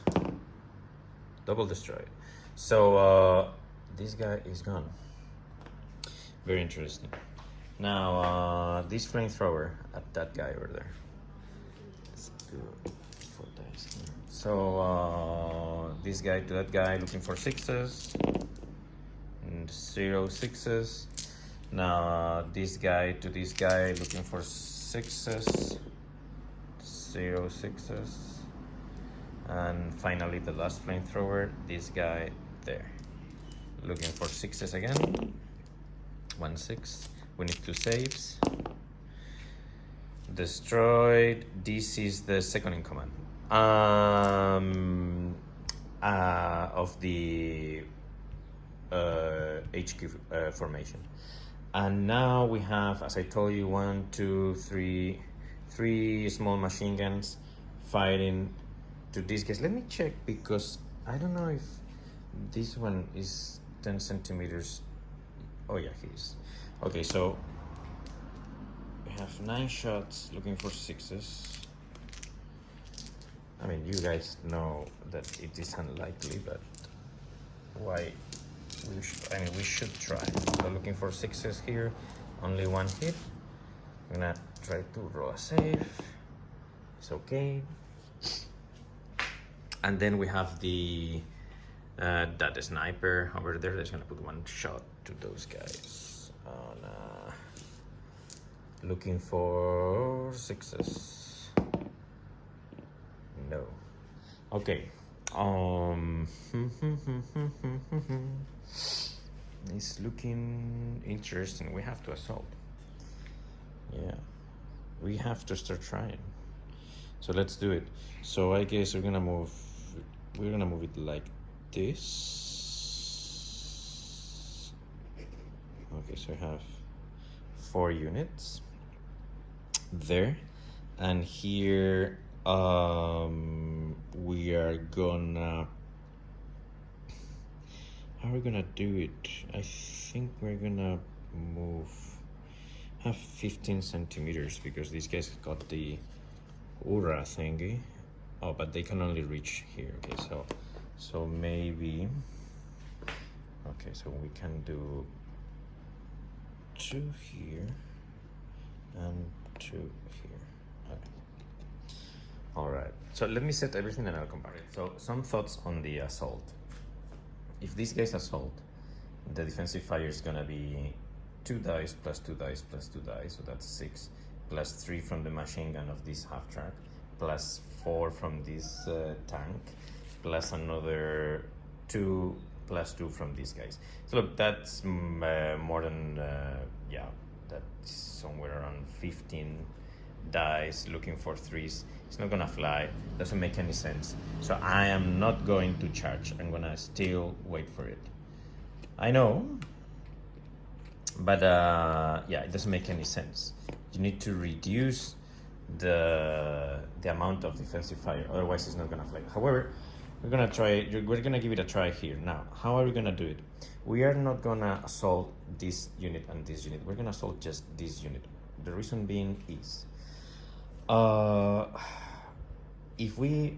S2: Double destroyed. So this guy is gone. Very interesting. Now this flamethrower at that guy over there. Let's do 4 dice here. So this guy to that guy looking for 6s and 0 6s. Now this guy to this guy looking for 6s. 0 6s, and finally the last flamethrower, this guy there, looking for 6s again. 1 6. We need 2 saves. Destroyed. This is the second in command of the HQ formation, and now we have, as I told you, 1 2 3 small machine guns firing to these guys. Let me check because I don't know if this one is 10 centimeters. Oh yeah, he is. Okay, so We have 9 shots, looking for 6s. I mean, you guys know that it is unlikely, but why? We should try. So looking for 6s here, only 1 hit. I'm gonna try to roll a save. It's okay. And then we have the that sniper over there. That's gonna put 1 shot to those guys. Looking for 6s. No. Okay. It's looking interesting. We have to assault. Yeah. We have to start trying. So let's do it. So I guess we're gonna move it like this. Okay, so I have 4 units there, and here we are gonna, how are we gonna do it? I think we're gonna have 15 centimeters because these guys got the Ura thingy. Oh, but they can only reach here. Okay, so maybe, okay, so we can do 2 here and 2 here. Okay. All right, so let me set everything and I'll come back. So some thoughts on the assault. If these guys assault, the defensive fire is gonna be 2 dice plus 2 dice plus 2 dice, so that's 6, plus 3 from the machine gun of this half track, plus 4 from this tank, plus another 2 plus 2 from these guys. So look, that's more than, yeah, that's somewhere around 15 dice looking for 3s. It's not gonna fly, doesn't make any sense. So I am not going to charge, I'm gonna still wait for it. I know, but yeah, it doesn't make any sense. You need to reduce the amount of defensive fire, otherwise it's not gonna fly. However, we're gonna give it a try here. Now, how are we gonna do it? We are not gonna assault this unit and this unit. We're gonna assault just this unit. The reason being is, if we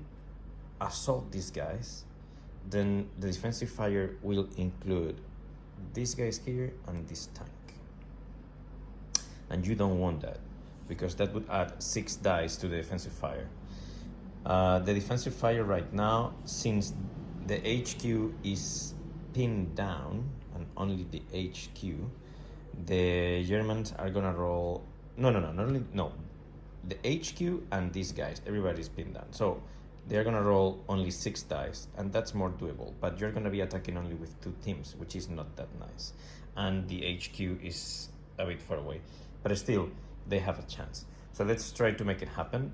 S2: assault these guys, then the defensive fire will include these guys here and this tank. And you don't want that, because that would add 6 dice to the defensive fire. The defensive fire right now, since the HQ is pinned down, and only the HQ, the Germans are gonna roll, the HQ and these guys, everybody's pinned down. So they're gonna roll only 6 dice, and that's more doable, but you're gonna be attacking only with 2 teams, which is not that nice. And the HQ is a bit far away, but still, they have a chance. So let's try to make it happen.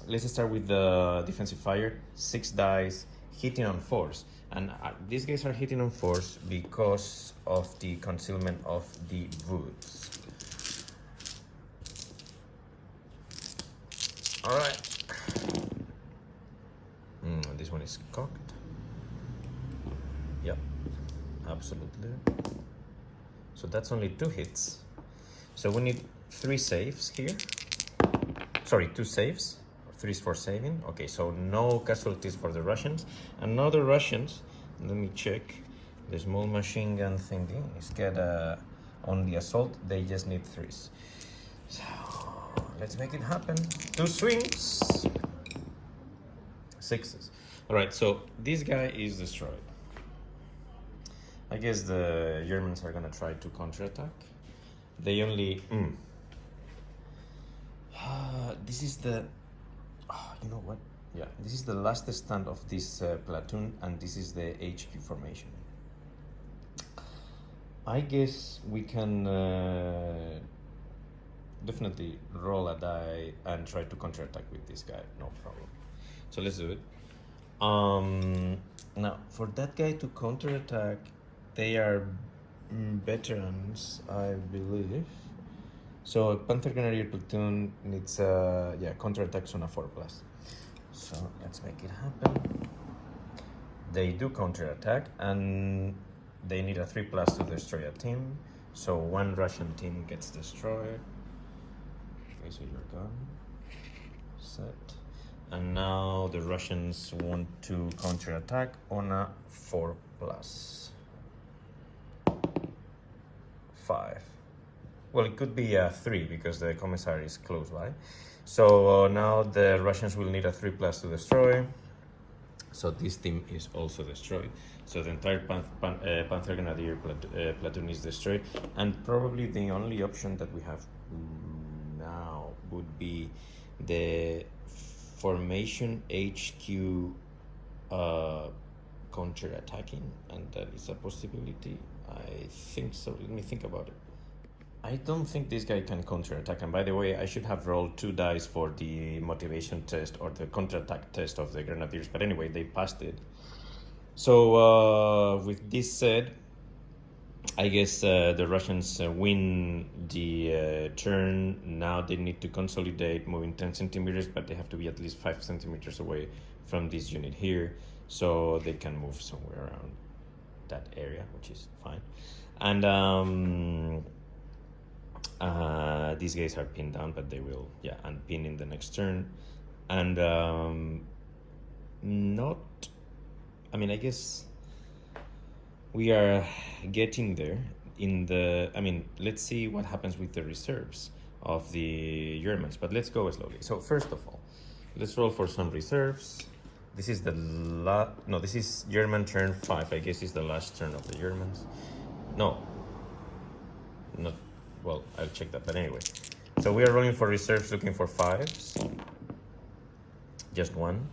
S2: Let's start with the defensive fire, 6 dice, hitting on 4s. And these guys are hitting on 4s because of the concealment of the woods. All right. This one is cocked. Yep, absolutely. So that's only 2 hits. So we need 3 saves here. Sorry, 2 saves. 3 is for saving. Okay, so no casualties for the Russians. And now the Russians, let me check. The small machine gun thingy is on the assault. They just need 3s. So let's make it happen. 2 swings. 6s. All right, so this guy is destroyed. I guess the Germans are gonna try to counterattack. They only. This is the. You know what? Yeah, this is the last stand of this platoon, and this is the HQ formation. I guess we can definitely roll a die and try to counterattack with this guy. No problem. So let's do it. Now, for that guy to counterattack, they are veterans, I believe. So a Panzergrenadier platoon needs counterattacks on a 4+. So let's make it happen. They do counterattack, and they need a 3+ to destroy a team. So 1 Russian team gets destroyed. Okay, so you're gone. Set. And now the Russians want to counterattack on a 4+5. Well, it could be a 3 because the commissary is close by. So now the Russians will need a 3+ to destroy. So this team is also destroyed. So the entire Panzergrenadier platoon is destroyed. And probably the only option that we have now would be the formation HQ counter-attacking. And that is a possibility. I think so. Let me think about it. I don't think this guy can counterattack. And by the way, I should have rolled 2 dice for the motivation test or the counterattack test of the Grenadiers. But anyway, they passed it. So with this said, I guess the Russians win the turn. Now they need to consolidate, moving 10 centimeters, but they have to be at least 5 centimeters away from this unit here. So they can move somewhere around that area, which is fine. And these guys are pinned down, but they will, unpin in the next turn. And I guess we are getting there let's see what happens with the reserves of the Germans, but let's go slowly. So first of all, let's roll for some reserves. This is this is German turn 5. I guess it's the last turn of the Germans. No, not. Well, I'll check that, but anyway. So we are rolling for reserves, looking for 5s. Just 1.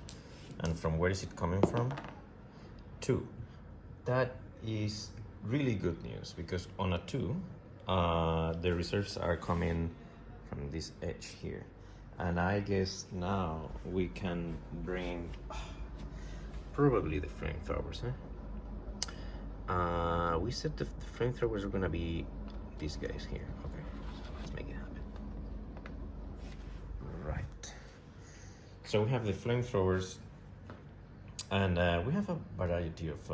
S2: And from where is it coming from? 2. That is really good news, because on a 2, the reserves are coming from this edge here. And I guess now we can bring probably the flamethrowers, we said the flamethrowers are gonna be these guys here. Okay, so let's make it happen. Right. So we have the flamethrowers, and we have a variety of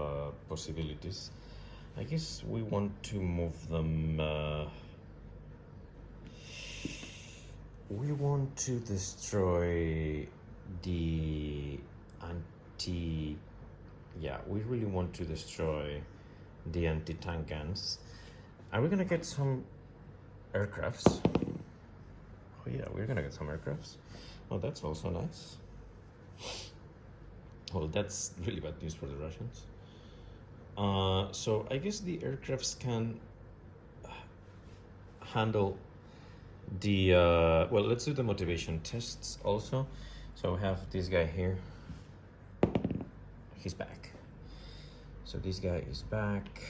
S2: possibilities. I guess we want to move them. We want to destroy the anti. Yeah, we really want to destroy the anti-tank guns. Are we gonna get some aircrafts? Oh yeah, we're gonna get some aircrafts. Oh, that's also nice. Well, that's really bad news for the Russians. So I guess the aircrafts can handle the well, let's do the motivation tests also. So we have this guy here. He's back. So this guy is back.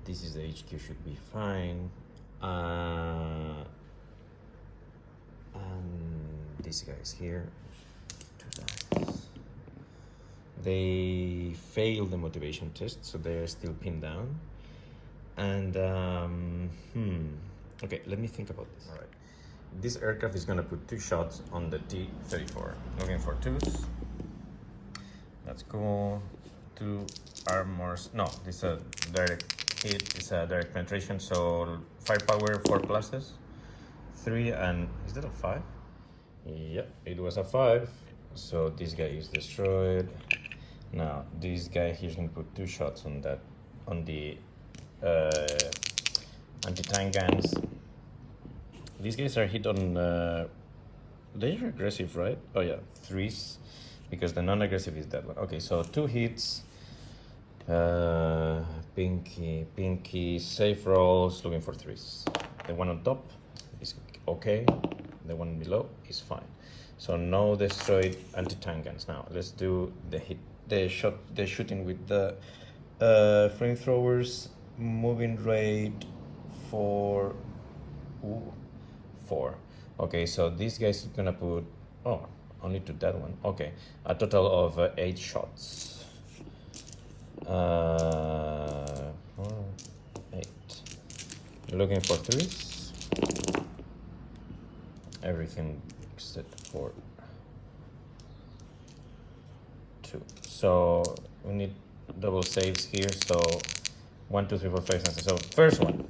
S2: This is the HQ, should be fine. And this guy is here. 2 dice. They failed the motivation test, so they're still pinned down. And okay, let me think about this. All right, this aircraft is gonna put 2 shots on the T-34. Looking for 2s. That's cool. 2 armors. No, this is a direct hit. It's a direct penetration. So firepower 4+. 3 and is that a 5? Yep, it was a 5. So this guy is destroyed. Now this guy here's gonna put 2 shots on that, on the anti-tank guns. These guys are hit on. They're aggressive, right? Oh yeah, 3s, because the non-aggressive is that one. Okay, so 2 hits. Pinky, safe rolls, looking for 3s. The one on top is okay. The one below is fine. So no destroyed anti-tank guns. Now let's do the shooting with the flamethrowers. Moving rate 4. Okay, so this guy's gonna put only to that one. Okay, a total of 8 shots. 4, 8. Looking for 3s. Everything except for 2. So we need double saves here. So 1, 2, 3, 4, 5, 6, 7. So first one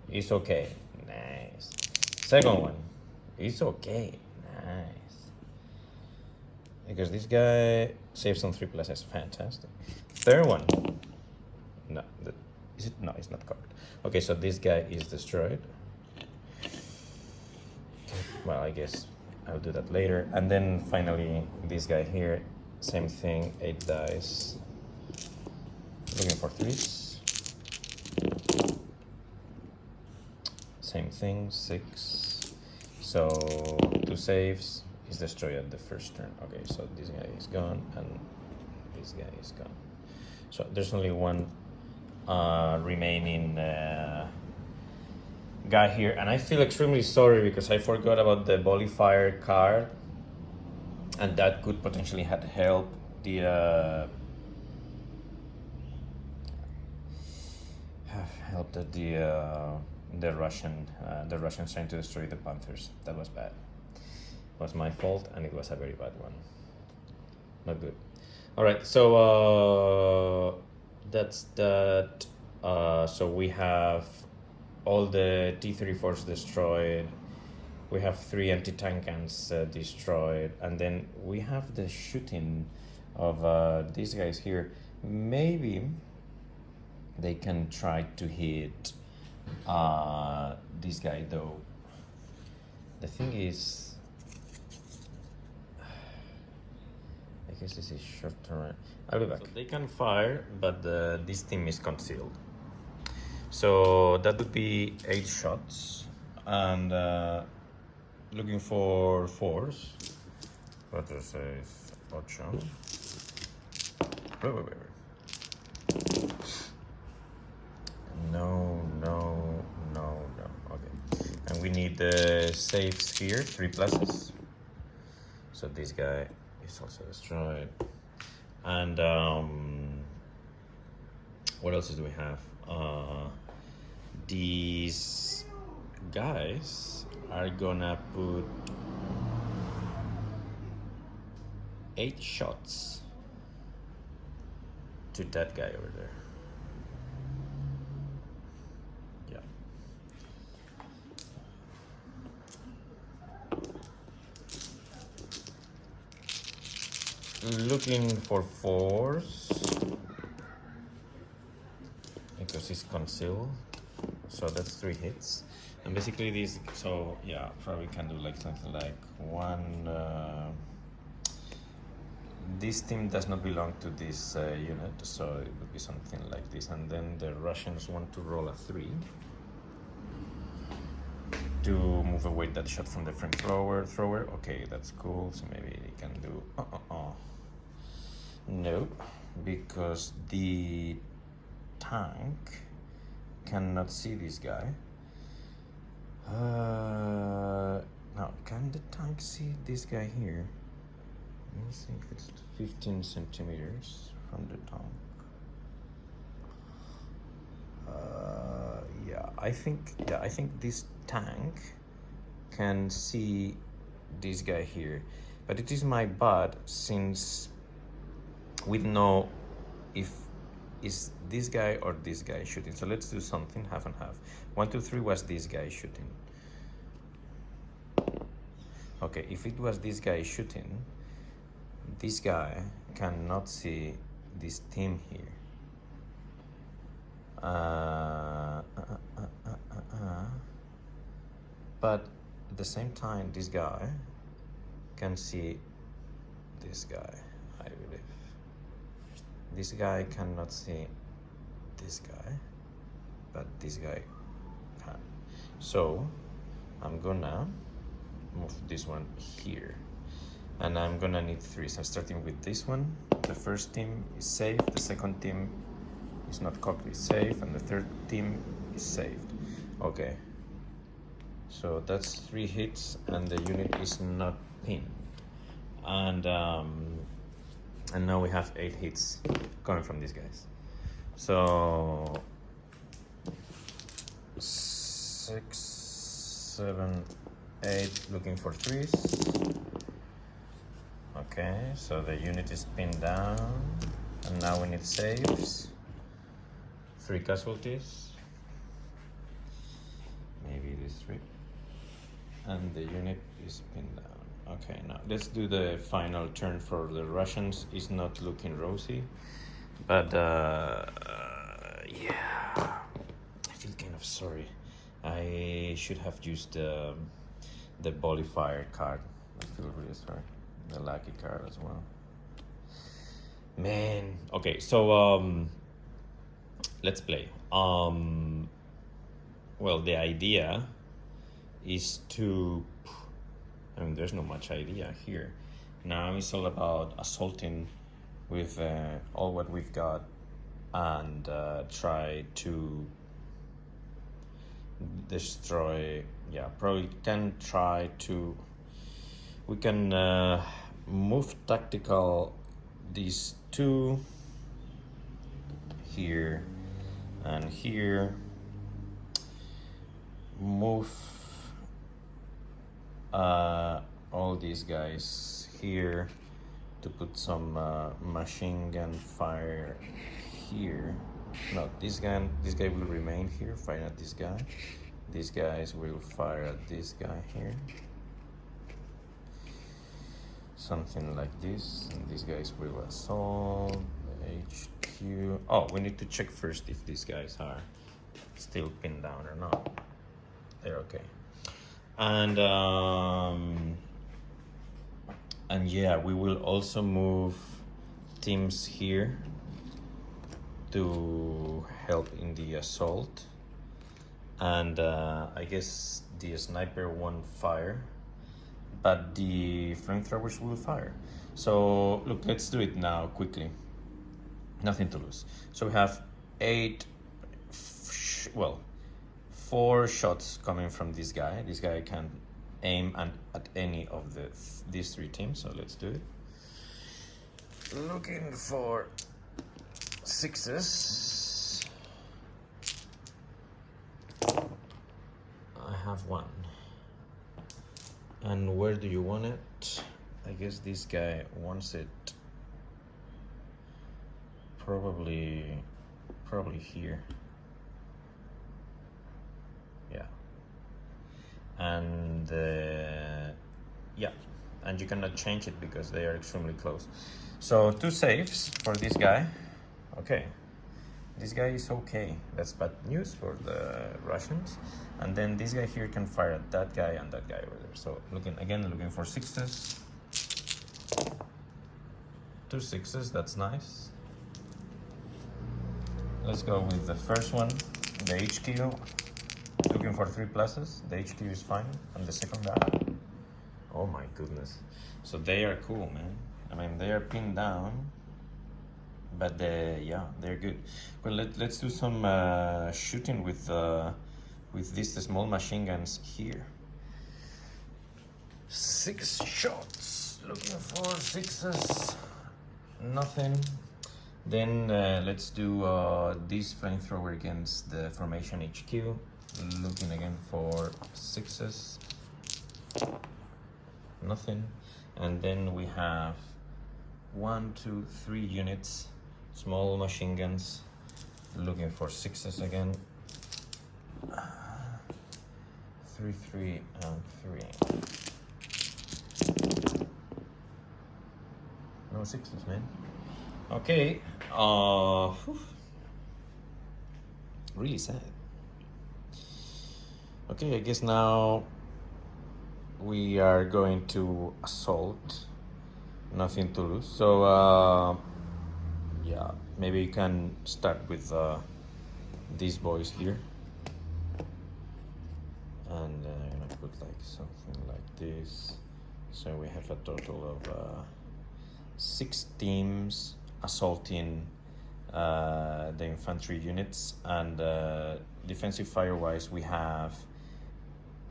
S2: is okay. Nice. Second one
S3: It's okay. Nice. Because this guy saves on 3+S. Fantastic. Third one. No. Is it? No, it's not cocked. Okay, so this guy is destroyed. Well, I guess I'll do that later. And then finally, this guy here, same thing, 8 dice. Looking for 3s. Same thing, 6. So 2 saves is destroyed at the first turn. Okay, so this guy is gone and this guy is gone. So there's only one remaining guy here, and I feel extremely sorry because I forgot about the Volifier card, and that could potentially have helped the the Russians trying to destroy the Panzers. That was bad. It was my fault, and it was a very bad one. Not good. All right, so that's that. So we have all the T-34s destroyed. We have 3 anti-tank guns destroyed, and then we have the shooting of these guys here. Maybe they can try to hit this guy though. The thing is, I guess this is short term. I'll be back. So they can fire, but this team is concealed. So that would be 8 shots, and looking for 4s. What does say? 8. Wait. No. Okay. And we need the saves here, 3+. So this guy is also destroyed. And what else do we have? These guys are gonna put 8 shots to that guy over there. Yeah. Looking for 4s because it's concealed. So that's 3 hits. And basically these, so yeah, probably can do like something like 1. This team does not belong to this unit, so it would be something like this. And then the Russians want to roll a 3 to move away that shot from the thrower. Okay, that's cool. So maybe they can do nope, because the tank cannot see this guy. Now, can the tank see this guy here? Let me see if it's 15 centimeters from the tank. I think this tank can see this guy here, but it is my bad since we don't know if is this guy or this guy shooting. So let's do something half and half. 1, 2, 3 was this guy shooting. Okay, if it was this guy shooting, this guy cannot see this team here. But at the same time, this guy can see this guy, I believe. This guy cannot see this guy, but this guy can. So I'm gonna move this one here, and I'm gonna need 3. So I'm starting with this one. The first team is safe, the second team is not cocked, is safe, and the third team is saved. Okay, so that's 3 hits, and the unit is not pinned. And now we have 8 hits coming from these guys. So 6, 7, 8, looking for 3s. Okay, so the unit is pinned down, and now we need saves. 3 casualties. Maybe it is 3. and the unit is pinned down. Okay, now let's do the final turn for the Russians. It's not looking rosy, but yeah, I feel kind of sorry. I should have used the Bolifier card. I feel really sorry. The lucky card as well. Man. Okay, so let's play. Well, the idea is to, I mean, there's not much idea here. Now it's all about assaulting with all what we've got and try to destroy. Yeah, probably can try to, we can move tactical these two here and here, move all these guys here to put some machine gun fire here. No, this guy will remain here, fire at this guy. These guys will fire at this guy here. Something like this, and these guys will assault HQ. Oh, we need to check first if these guys are still pinned down or not. They're okay. And yeah, we will also move teams here to help in the assault. And I guess the sniper won't fire, but the flamethrowers will fire. So look, let's do it now quickly. Nothing to lose. So we have 4 shots coming from this guy. This guy can aim at any of these 3 teams. So let's do it. Looking for 6s. I have 1. And where do you want it? I guess this guy wants it probably here. Yeah. And yeah, and you cannot change it because they are extremely close. So 2 saves for this guy. Okay, this guy is okay. That's bad news for the Russians. And then this guy here can fire at that guy and that guy over there. So looking for 6s. 2 6s, that's nice. Let's go with the first one, the HQ. Looking for 3 pluses. The HQ is fine. And the second guy. Oh my goodness. So they are cool, man. I mean, they are pinned down, but yeah, they're good. Well, let's do some shooting with these small machine guns here. 6 shots. Looking for 6s. Nothing. Then let's do this flamethrower against the formation HQ. Looking again for 6s. Nothing. And then we have 1, 2, 3 units, small machine guns. Looking for 6s again. 3, 3, and 3. No 6s, man. Okay. Really sad. Okay, I guess now we are going to assault. Nothing to lose. So yeah, maybe you can start with these boys here. And I'm gonna put like something like this. So we have a total of 6 teams assaulting the infantry units, and defensive fire wise we have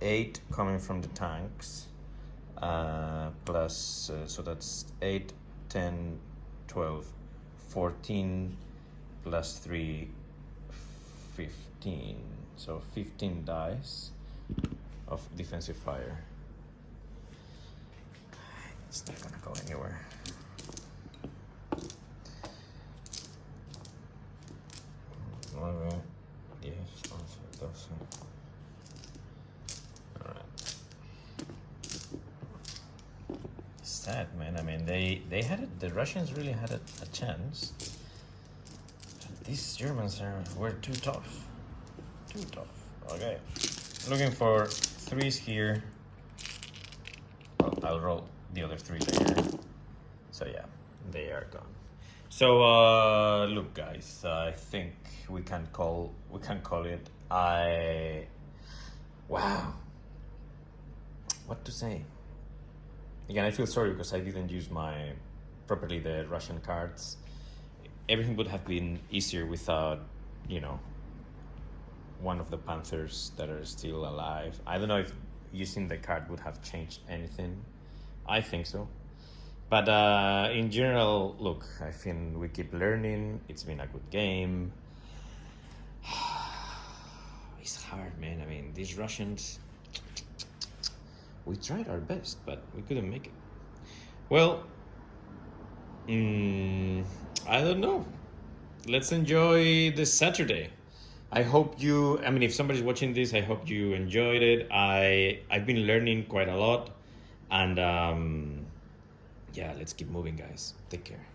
S3: 8 coming from the tanks, plus so that's 8, 10, 12, 14 plus 3, 15. So 15 dice of defensive fire. It's not gonna go anywhere. Yes, also doesn't. Alright. sad, man. I mean, they had it. The Russians really had a chance. These Germans were too tough. Too tough. Okay. Looking for 3s here. I'll roll the other 3 later. So yeah, they are gone. So look, guys, I think we can call it. Wow. What to say? Again, I feel sorry because I didn't use properly the Russian cards. Everything would have been easier without, one of the Panzers that are still alive. I don't know if using the card would have changed anything. I think so. But in general, look, I think we keep learning. It's been a good game. It's hard, man. I mean, these Russians, we tried our best, but we couldn't make it. Well, I don't know. Let's enjoy this Saturday. I hope if somebody's watching this, I hope you enjoyed it. I've been learning quite a lot. And yeah, let's keep moving, guys. Take care.